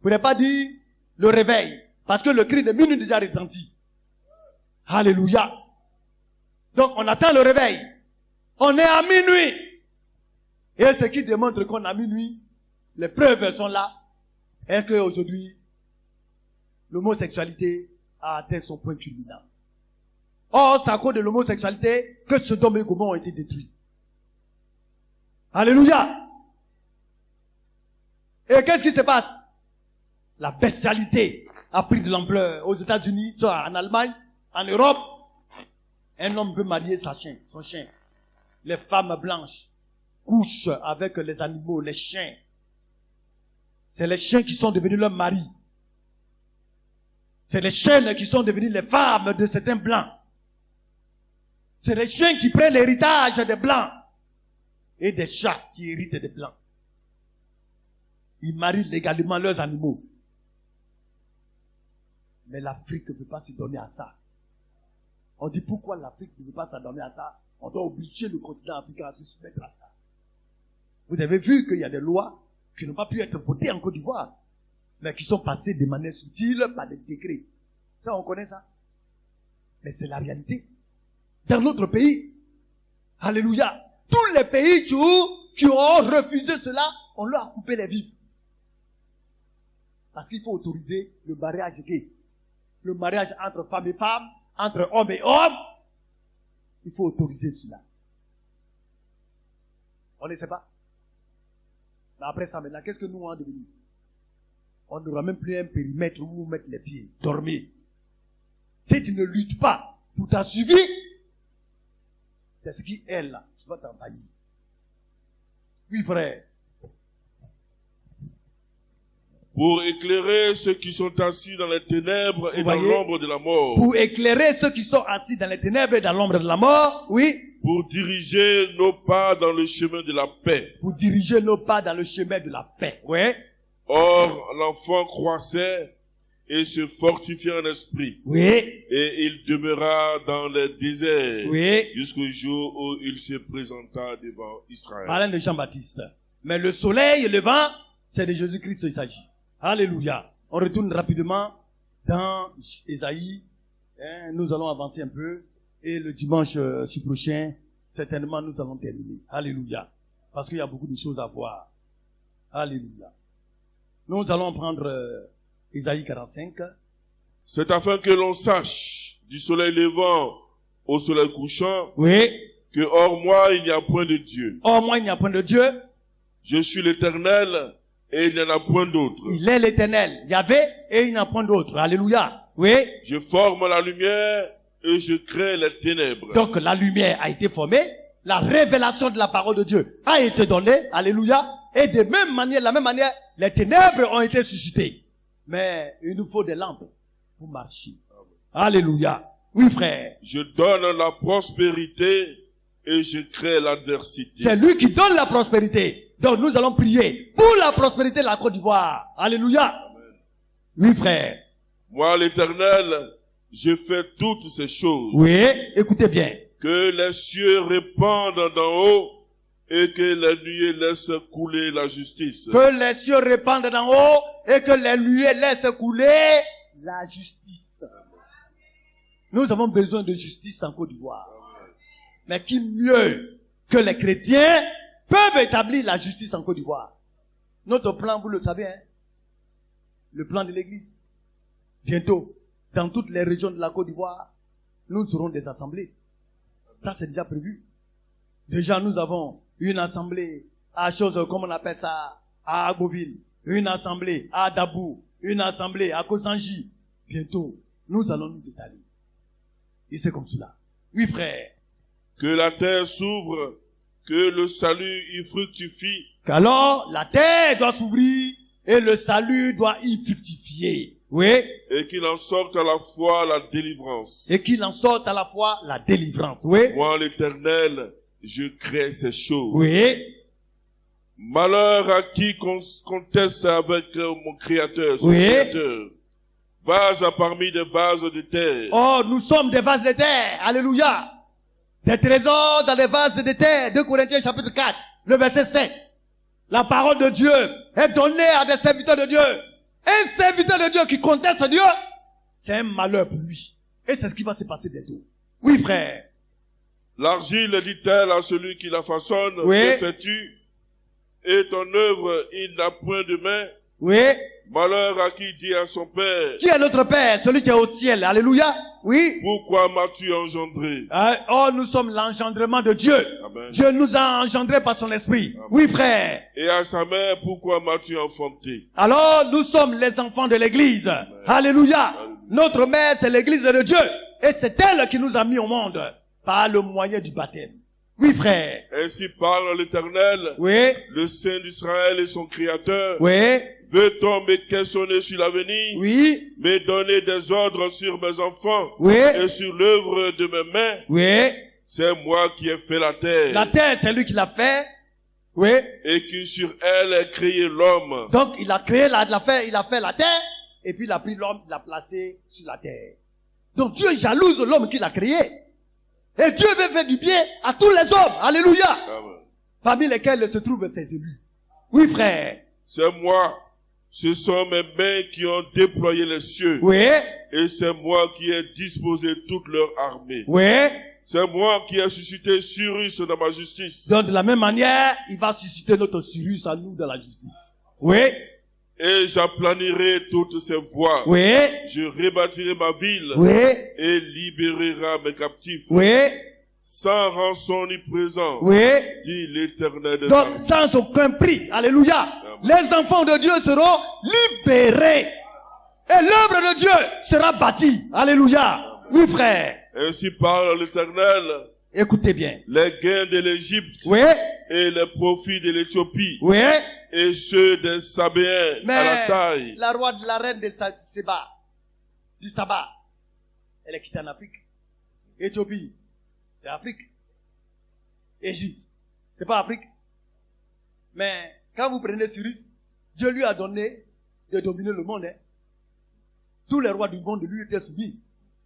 Vous n'avez pas dit le réveil. Parce que le cri de minuit est déjà retenti. Alléluia. Donc, on attend le réveil. On est à minuit. Et ce qui démontre qu'on est à minuit, les preuves sont là, est qu'aujourd'hui, l'homosexualité a atteint son point culminant. Or, c'est à cause de l'homosexualité que Sodome et Gomorrhe ont été détruits. Alléluia. Et qu'est-ce qui se passe? La bestialité a pris de l'ampleur aux États-Unis, soit en Allemagne, en Europe. Un homme peut marier son chien. Les femmes blanches couchent avec les animaux, les chiens. C'est les chiens qui sont devenus leurs maris. C'est les chiennes qui sont devenues les femmes de certains blancs. C'est les chiens qui prennent l'héritage des blancs. Et des chats qui héritent des blancs. Ils marient légalement leurs animaux. Mais l'Afrique ne peut pas se donner à ça. On dit pourquoi l'Afrique ne peut pas se donner à ça? On doit obliger le continent africain à se soumettre à ça. Vous avez vu qu'il y a des lois qui n'ont pas pu être votées en Côte d'Ivoire, mais qui sont passées de manière subtile par des décrets. Ça, on connaît ça. Mais c'est la réalité. Dans notre pays, alléluia, tous les pays qui ont refusé cela, on leur a coupé les vivres. Parce qu'il faut autoriser le mariage gay. Le mariage entre femmes et femmes, entre hommes et hommes. Il faut autoriser cela. On ne sait pas. Mais après ça, maintenant, qu'est-ce que nous allons devenir? On n'aura même plus un périmètre où mettre les pieds, dormir. Si tu ne luttes pas pour ta survie, c'est ce qui est là, tu vas t'envahir. Oui, frère. Pour éclairer ceux qui sont assis dans les ténèbres et dans l'ombre de la mort. Pour éclairer ceux qui sont assis dans les ténèbres et dans l'ombre de la mort, oui. Pour diriger nos pas dans le chemin de la paix. Pour diriger nos pas dans le chemin de la paix, oui. Or, l'enfant croissait et se fortifiait en esprit. Oui. Et il demeura dans les déserts. Oui. Jusqu'au jour où il se présenta devant Israël. Parlant de Jean-Baptiste. Mais le soleil levant, c'est de Jésus-Christ il s'agit. Alléluia. On retourne rapidement dans Ésaïe. Nous allons avancer un peu. Et le dimanche prochain, certainement, nous allons terminer. Alléluia. Parce qu'il y a beaucoup de choses à voir. Alléluia. Nous allons prendre Ésaïe 45. C'est afin que l'on sache, du soleil levant au soleil couchant, oui, que hors moi, il n'y a point de Dieu. Hors moi, il n'y a point de Dieu. Je suis l'Éternel, et il n'y en a point d'autre. Il est l'Éternel, Yahvé, et il n'y en a point d'autre. Alléluia. Oui. Je forme la lumière, et je crée les ténèbres. Donc la lumière a été formée, la révélation de la parole de Dieu a été donnée. Alléluia. Et de la même manière, les ténèbres ont été suscitées. Mais il nous faut des lampes pour marcher. Alléluia. Oui, frère. Je donne la prospérité et je crée l'adversité. C'est lui qui donne la prospérité. Donc nous allons prier pour la prospérité de la Côte d'Ivoire. Alléluia. Amen. Oui, frère. Moi, l'Éternel, je fais toutes ces choses. Oui, écoutez bien. Que les cieux répandent d'en haut et que les nuées laissent couler la justice. Que les cieux répandent d'en haut et que les nuées laissent couler la justice. Nous avons besoin de justice en Côte d'Ivoire. Mais qui mieux que les chrétiens peuvent établir la justice en Côte d'Ivoire? Notre plan, vous le savez, le plan de l'Église. Bientôt, dans toutes les régions de la Côte d'Ivoire, nous aurons des assemblées. Ça, c'est déjà prévu. Déjà, nous avons une assemblée à comme on appelle ça, à Agoville, une assemblée à Dabou, une assemblée à Kosanji. Bientôt, nous allons nous étaler. Et c'est comme cela. Oui, frère. Que la terre s'ouvre, que le salut y fructifie. Qu'alors, la terre doit s'ouvrir et le salut doit y fructifier. Oui. Et qu'il en sorte à la fois la délivrance. Et qu'il en sorte à la fois la délivrance. Oui. Moi, l'Éternel, je crée ces choses. Oui. Malheur à qui conteste avec mon Créateur, son Oui. Créateur. Vase parmi des vases de terre. Oh, nous sommes des vases de terre. Alléluia. Des trésors dans les vases de terre. 2 Corinthiens chapitre 4, le verset 7. La parole de Dieu est donnée à des serviteurs de Dieu. Un serviteur de Dieu qui conteste Dieu, c'est un malheur pour lui. Et c'est ce qui va se passer bientôt. Oui, frère. L'argile, dit-elle à celui qui la façonne, Oui. que fais-tu? Et ton œuvre, il n'a point de main. Oui. Malheur à qui dit à son père. Qui est notre Père? Celui qui est au ciel. Alléluia. Oui. Pourquoi m'as-tu engendré? Oh, nous sommes l'engendrement de Dieu. Amen. Dieu nous a engendrés par son esprit. Amen. Oui, frère. Et à sa mère, pourquoi m'as-tu enfanté? Alors, nous sommes les enfants de l'église. Amen. Alléluia. Amen. Notre mère, c'est l'église de Dieu. Et c'est elle qui nous a mis au monde par le moyen du baptême. Oui, frère. Ainsi parle l'Éternel, Oui. le Saint d'Israël et son Créateur. Oui. Veut-on me questionner sur l'avenir? Oui. Me donner des ordres sur mes enfants? Oui. Et sur l'œuvre de mes mains? Oui. C'est moi qui ai fait la terre. La terre, c'est lui qui l'a fait. Oui. Et qui sur elle a créé l'homme. Donc, il a créé il a fait la terre. Et puis, il a pris l'homme, il l'a placé sur la terre. Donc, Dieu est jalouse de l'homme qu'il a créé. Et Dieu veut faire du bien à tous les hommes. Alléluia. Amen. Parmi lesquels se trouvent ses élus. Oui, frère. C'est moi. Ce sont mes mains qui ont déployé les cieux. Oui. Et c'est moi qui ai disposé toute leur armée. Oui. C'est moi qui ai suscité Cyrus dans ma justice. Donc, de la même manière, il va susciter notre Cyrus à nous dans la justice. Oui. Et j'aplanirai toutes ses voies. Oui. Je rebâtirai ma ville. Oui. Et libérera mes captifs. Oui. Sans rançon ni présent. Oui. Dit l'Éternel des Donc, armées. sans aucun prix. Alléluia. Les enfants de Dieu seront libérés. Et l'œuvre de Dieu sera bâtie. Alléluia. Oui, frère. Ainsi parle l'Éternel. Écoutez bien. Les gains de l'Égypte. Oui. Et les profits de l'Éthiopie. Oui. Et ceux des Sabéens Mais à la taille. la reine de Seba, du Saba, elle est quittée en Afrique. Éthiopie, c'est Afrique. Égypte, c'est pas Afrique. Mais quand vous prenez Cyrus, Dieu lui a donné de dominer le monde. Hein. Tous les rois du monde lui étaient soumis.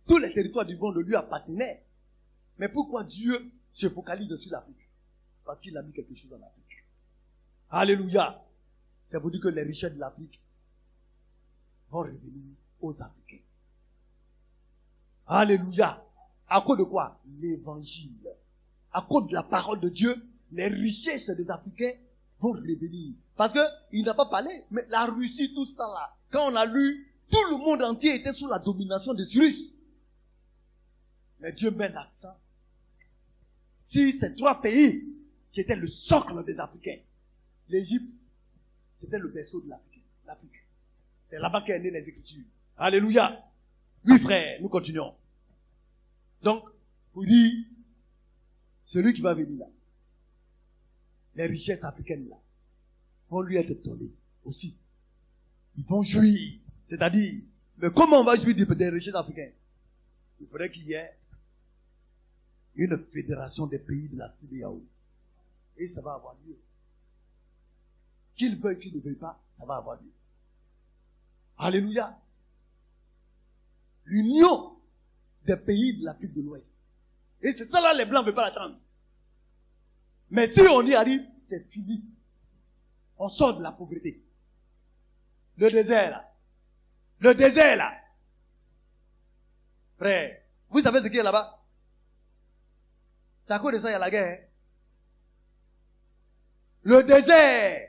Tous les territoires du monde lui appartenaient. Mais pourquoi Dieu se focalise sur l'Afrique? Parce qu'il a mis quelque chose en Afrique. Alléluia. Ça veut dire que les richesses de l'Afrique vont revenir aux Africains. Alléluia. À cause de quoi? L'évangile. À cause de la parole de Dieu, les richesses des Africains vont revenir. Parce que il n'a pas parlé, mais la Russie, tout ça là, quand on a lu, tout le monde entier était sous la domination de Cyrus. Mais Dieu met l'accent sur ces 3 pays qui étaient le socle des Africains. L'Égypte, c'était le berceau de l'Afrique. C'est là-bas qu'est née les Écritures. Alléluia. Oui, frère, nous continuons. Donc, vous dire, celui qui va venir là, les richesses africaines là, vont lui être données aussi. Ils vont jouir. C'est-à-dire, mais comment on va jouir des richesses africaines? Il faudrait qu'il y ait une fédération des pays de la CEDEAO. Et ça va avoir lieu. Qu'il veuille, qu'il ne veuille pas, ça va avoir lieu. Alléluia. L'union des pays de l'Afrique de l'Ouest. Et c'est ça là, les Blancs ne veulent pas l'attendre. Mais si on y arrive, c'est fini. On sort de la pauvreté. Le désert là. Le désert là. Frère, vous savez ce qu'il y a là-bas? C'est à cause de ça, il y a la guerre. Le désert.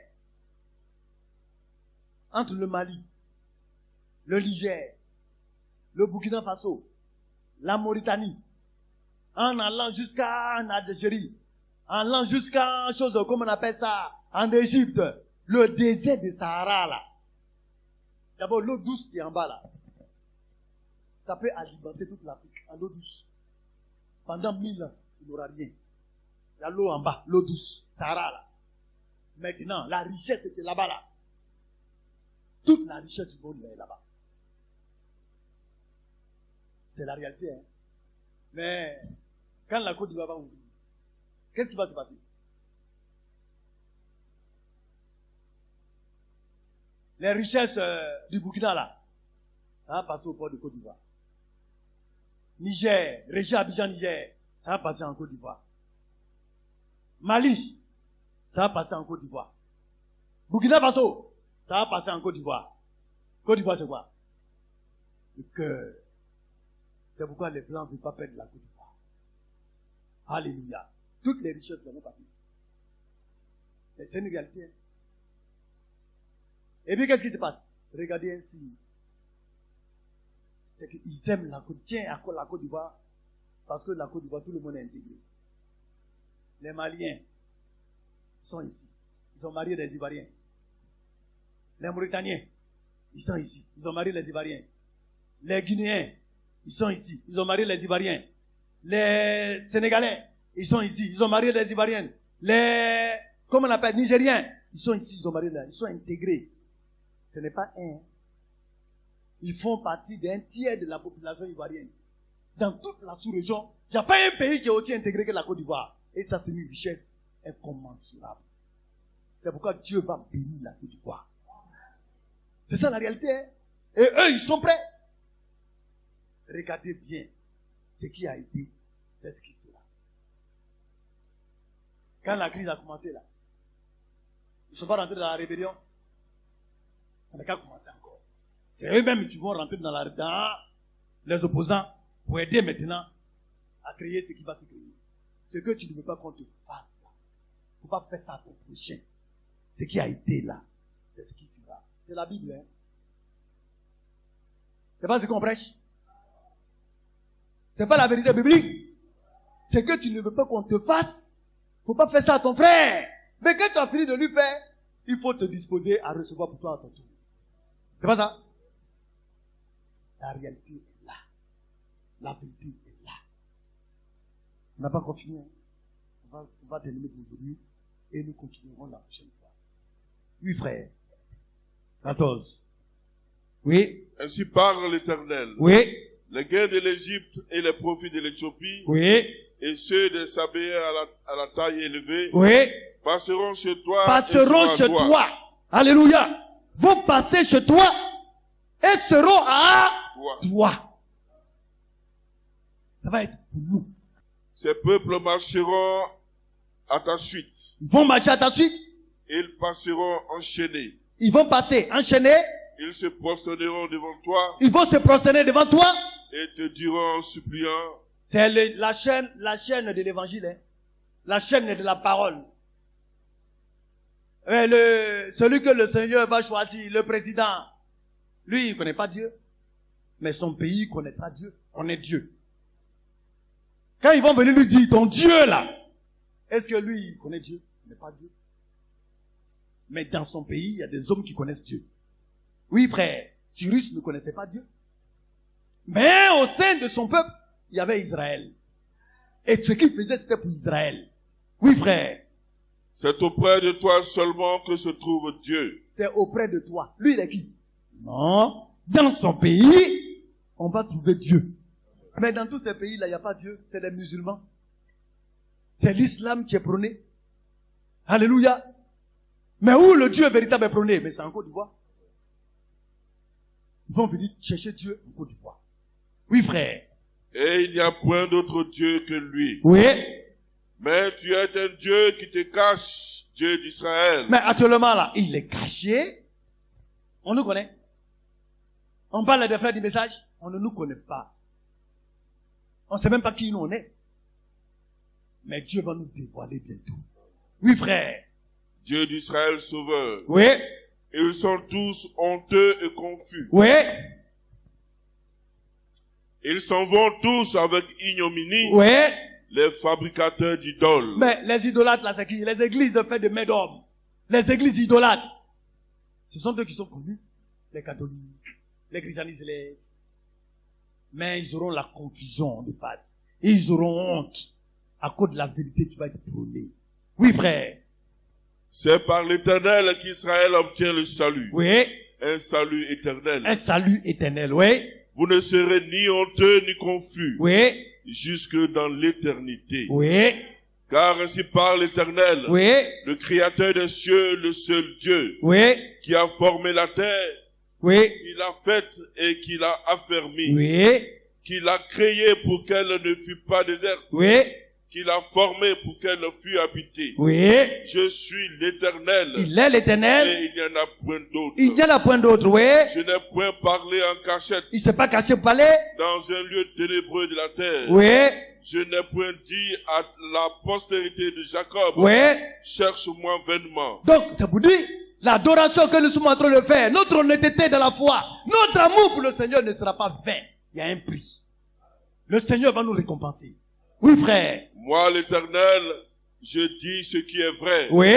Entre le Mali, le Niger, le Burkina Faso, la Mauritanie, en allant jusqu'à Algérie, en allant jusqu'à chose, comme on appelle ça, en Égypte, le désert de Sahara là. D'abord l'eau douce qui est en bas là. Ça peut alimenter toute l'Afrique en eau douce. Pendant 1000 ans, il n'y aura rien. Il y a l'eau en bas, l'eau douce, Sahara là. Maintenant, la richesse était là-bas là. Toute la richesse du monde est là-bas. C'est la réalité. Hein. Mais quand la Côte d'Ivoire va ouvrir, qu'est-ce qui va se passer? Les richesses du Burkina là, ça va passer au port de Côte d'Ivoire. Niger, région Abidjan Niger, ça va passer en Côte d'Ivoire. Mali, ça va passer en Côte d'Ivoire. Burkina Faso, ça va passer en Côte d'Ivoire. Côte d'Ivoire c'est quoi? Le cœur. C'est pourquoi les Blancs ne veulent pas perdre la Côte d'Ivoire. Alléluia. Toutes les richesses vont partir. C'est une réalité. Et puis qu'est-ce qui se passe? Regardez ainsi. C'est qu'ils aiment la Côte. Tiens, à quoi la Côte d'Ivoire? Parce que la Côte d'Ivoire, tout le monde est intégré. Les Maliens sont ici. Ils ont marié des Ivoiriens. Les Mauritaniens, ils sont ici. Ils ont marié les Ivoiriens. Les Guinéens, ils sont ici. Ils ont marié les Ivoiriens. Les Sénégalais, ils sont ici. Ils ont marié les Ivoiriennes. Les, comment on appelle, Nigériens, ils sont ici. Ils ont marié là. Ils sont intégrés. Ce n'est pas un. Ils font partie d'un tiers de la population ivoirienne. Dans toute la sous-région, il n'y a pas un pays qui est aussi intégré que la Côte d'Ivoire. Et ça, c'est une richesse incommensurable. C'est pourquoi Dieu va bénir la Côte d'Ivoire. C'est ça la réalité. Hein? Et eux, ils sont prêts. Regardez bien ce qui a été, c'est ce qui sera. Quand la crise a commencé là, ils ne sont pas rentrés dans la rébellion. Ça n'a qu'à commencer encore. C'est eux-mêmes qui vont rentrer dans les opposants pour aider maintenant à créer ce qui va se créer. Ce que tu ne veux pas qu'on te fasse là. Il ne faut pas faire ça à ton prochain. Ce qui a été là, c'est ce qui sera. C'est la Bible. Hein? C'est pas ce qu'on prêche. C'est pas la vérité biblique. C'est que tu ne veux pas qu'on te fasse. Il ne faut pas faire ça à ton frère. Mais quand tu as fini de lui faire, il faut te disposer à recevoir pour toi à ton tour. C'est pas ça? La réalité est là. La vérité est là. On n'a pas encore fini. On va terminer pour aujourd'hui et nous continuerons la prochaine fois. Oui, frère. 14. Oui. Ainsi parle l'Éternel. Oui. Les guerres de l'Égypte et les profits de l'Éthiopie, oui, et ceux des Sabéens à la taille élevée, oui, passeront chez toi. Passeront chez toi. Alléluia. Vont passer chez toi et seront à toi. Ça va être pour nous. Ces peuples marcheront à ta suite. Ils vont marcher à ta suite. Ils passeront enchaînés. Ils vont passer enchaînés. Ils se prosterneront devant toi. Ils vont se prosterner devant toi. Et te diront en suppliant. C'est la chaîne de l'évangile. Hein. La chaîne de la parole. Celui que le Seigneur va choisir, le président, lui, il ne connaît pas Dieu. Mais son pays connaîtra Dieu. On est Dieu. Quand ils vont venir lui dire, ton Dieu là, est-ce que lui, il connaît Dieu? Il n'est pas Dieu. Mais dans son pays, il y a des hommes qui connaissent Dieu. Oui, frère, Cyrus ne connaissait pas Dieu. Mais au sein de son peuple, il y avait Israël. Et ce qu'il faisait, c'était pour Israël. Oui, frère. C'est auprès de toi seulement que se trouve Dieu. C'est auprès de toi. Lui, il est qui? Non. Dans son pays, on va trouver Dieu. Mais dans tous ces pays-là, il n'y a pas Dieu. C'est les musulmans. C'est l'islam qui est prôné. Alléluia. Mais où le Dieu véritable est prôné? Mais c'est en Côte d'Ivoire. Ils vont venir chercher Dieu en Côte d'Ivoire. Oui, frère. Et il n'y a point d'autre Dieu que lui. Oui. Mais tu es un Dieu qui te cache, Dieu d'Israël. Mais actuellement là, il est caché. On nous connaît. On parle des frères du message. On ne nous connaît pas. On ne sait même pas qui nous on est. Mais Dieu va nous dévoiler bientôt. Oui, frère. Dieu d'Israël sauveur. Oui. Ils sont tous honteux et confus. Oui. Ils s'en vont tous avec ignominie. Oui. Les fabricateurs d'idoles. Mais les idolâtres là, c'est qui? Les églises faites de main d'homme. Les églises idolâtres. Ce sont eux qui sont connus. Les catholiques, les christianistes. Mais ils auront la confusion de face. Et ils auront honte à cause de la vérité qui va être prônée. Oui, frère. C'est par l'Éternel qu'Israël obtient le salut. Oui. Un salut éternel. Un salut éternel, oui. Vous ne serez ni honteux ni confus. Oui. Jusque dans l'éternité. Oui. Car ainsi parle l'Éternel, Oui. le Créateur des cieux, le seul Dieu, Oui. qui a formé la terre, Oui. qui l'a faite et qui l'a affermie, Oui. qui l'a créée pour qu'elle ne fût pas déserte, Oui. qui l'a formée pour qu'elle fût habitée. Oui. Je suis l'Éternel, Il est l'Éternel. et il n'y en a point d'autre. Il n'y en a point d'autre, oui. Je n'ai point parlé en cachette, Il ne s'est pas caché pour parler. dans un lieu ténébreux de la terre. Oui. Je n'ai point dit à la postérité de Jacob, Oui. cherche-moi vainement. Donc, c'est pour dire, l'adoration que nous sommes en train de faire, notre honnêteté dans la foi, notre amour pour le Seigneur ne sera pas vain. Il y a un prix. Le Seigneur va nous récompenser. Oui, frère. Moi, l'Éternel, je dis ce qui est vrai. Oui.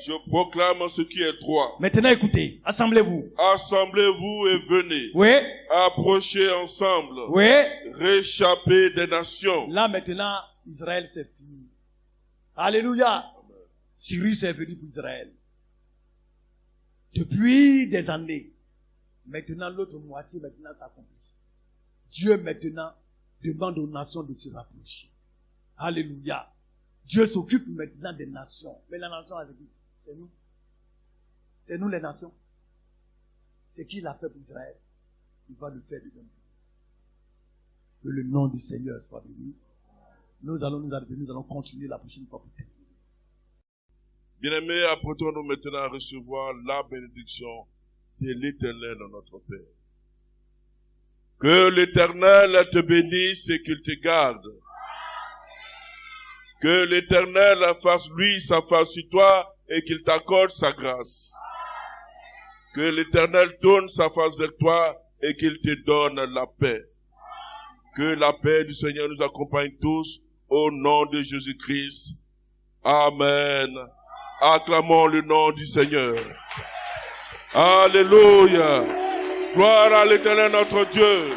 Je proclame ce qui est droit. Maintenant, écoutez. Assemblez-vous. Assemblez-vous et venez. Oui. Approchez ensemble. Oui. Réchappez des nations. Là, maintenant, Israël, c'est fini. Alléluia. Cyrus est venu pour Israël. Depuis des années. Maintenant, l'autre moitié, maintenant, s'accomplit. Dieu, maintenant, demande aux nations de se rapprocher. Alléluia. Dieu s'occupe maintenant des nations. Mais la nation, c'est nous. C'est nous les nations. C'est qui l'a fait pour Israël. Il va le faire de même. Que le nom du Seigneur soit béni. Nous allons continuer la prochaine fois. Bien-aimés, apprêtons-nous maintenant à recevoir la bénédiction de l'Éternel, notre Père. Que l'Éternel te bénisse et qu'il te garde. Que l'Éternel fasse lui sa face sur toi et qu'il t'accorde sa grâce. Que l'Éternel tourne sa face vers toi et qu'il te donne la paix. Que la paix du Seigneur nous accompagne tous au nom de Jésus-Christ. Amen. Acclamons le nom du Seigneur. Alléluia. Gloire à l'Éternel notre Dieu.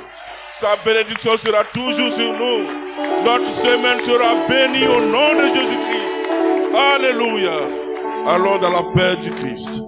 Sa bénédiction sera toujours sur nous. Notre semaine sera bénie au nom de Jésus-Christ. Alléluia. Allons dans la paix du Christ.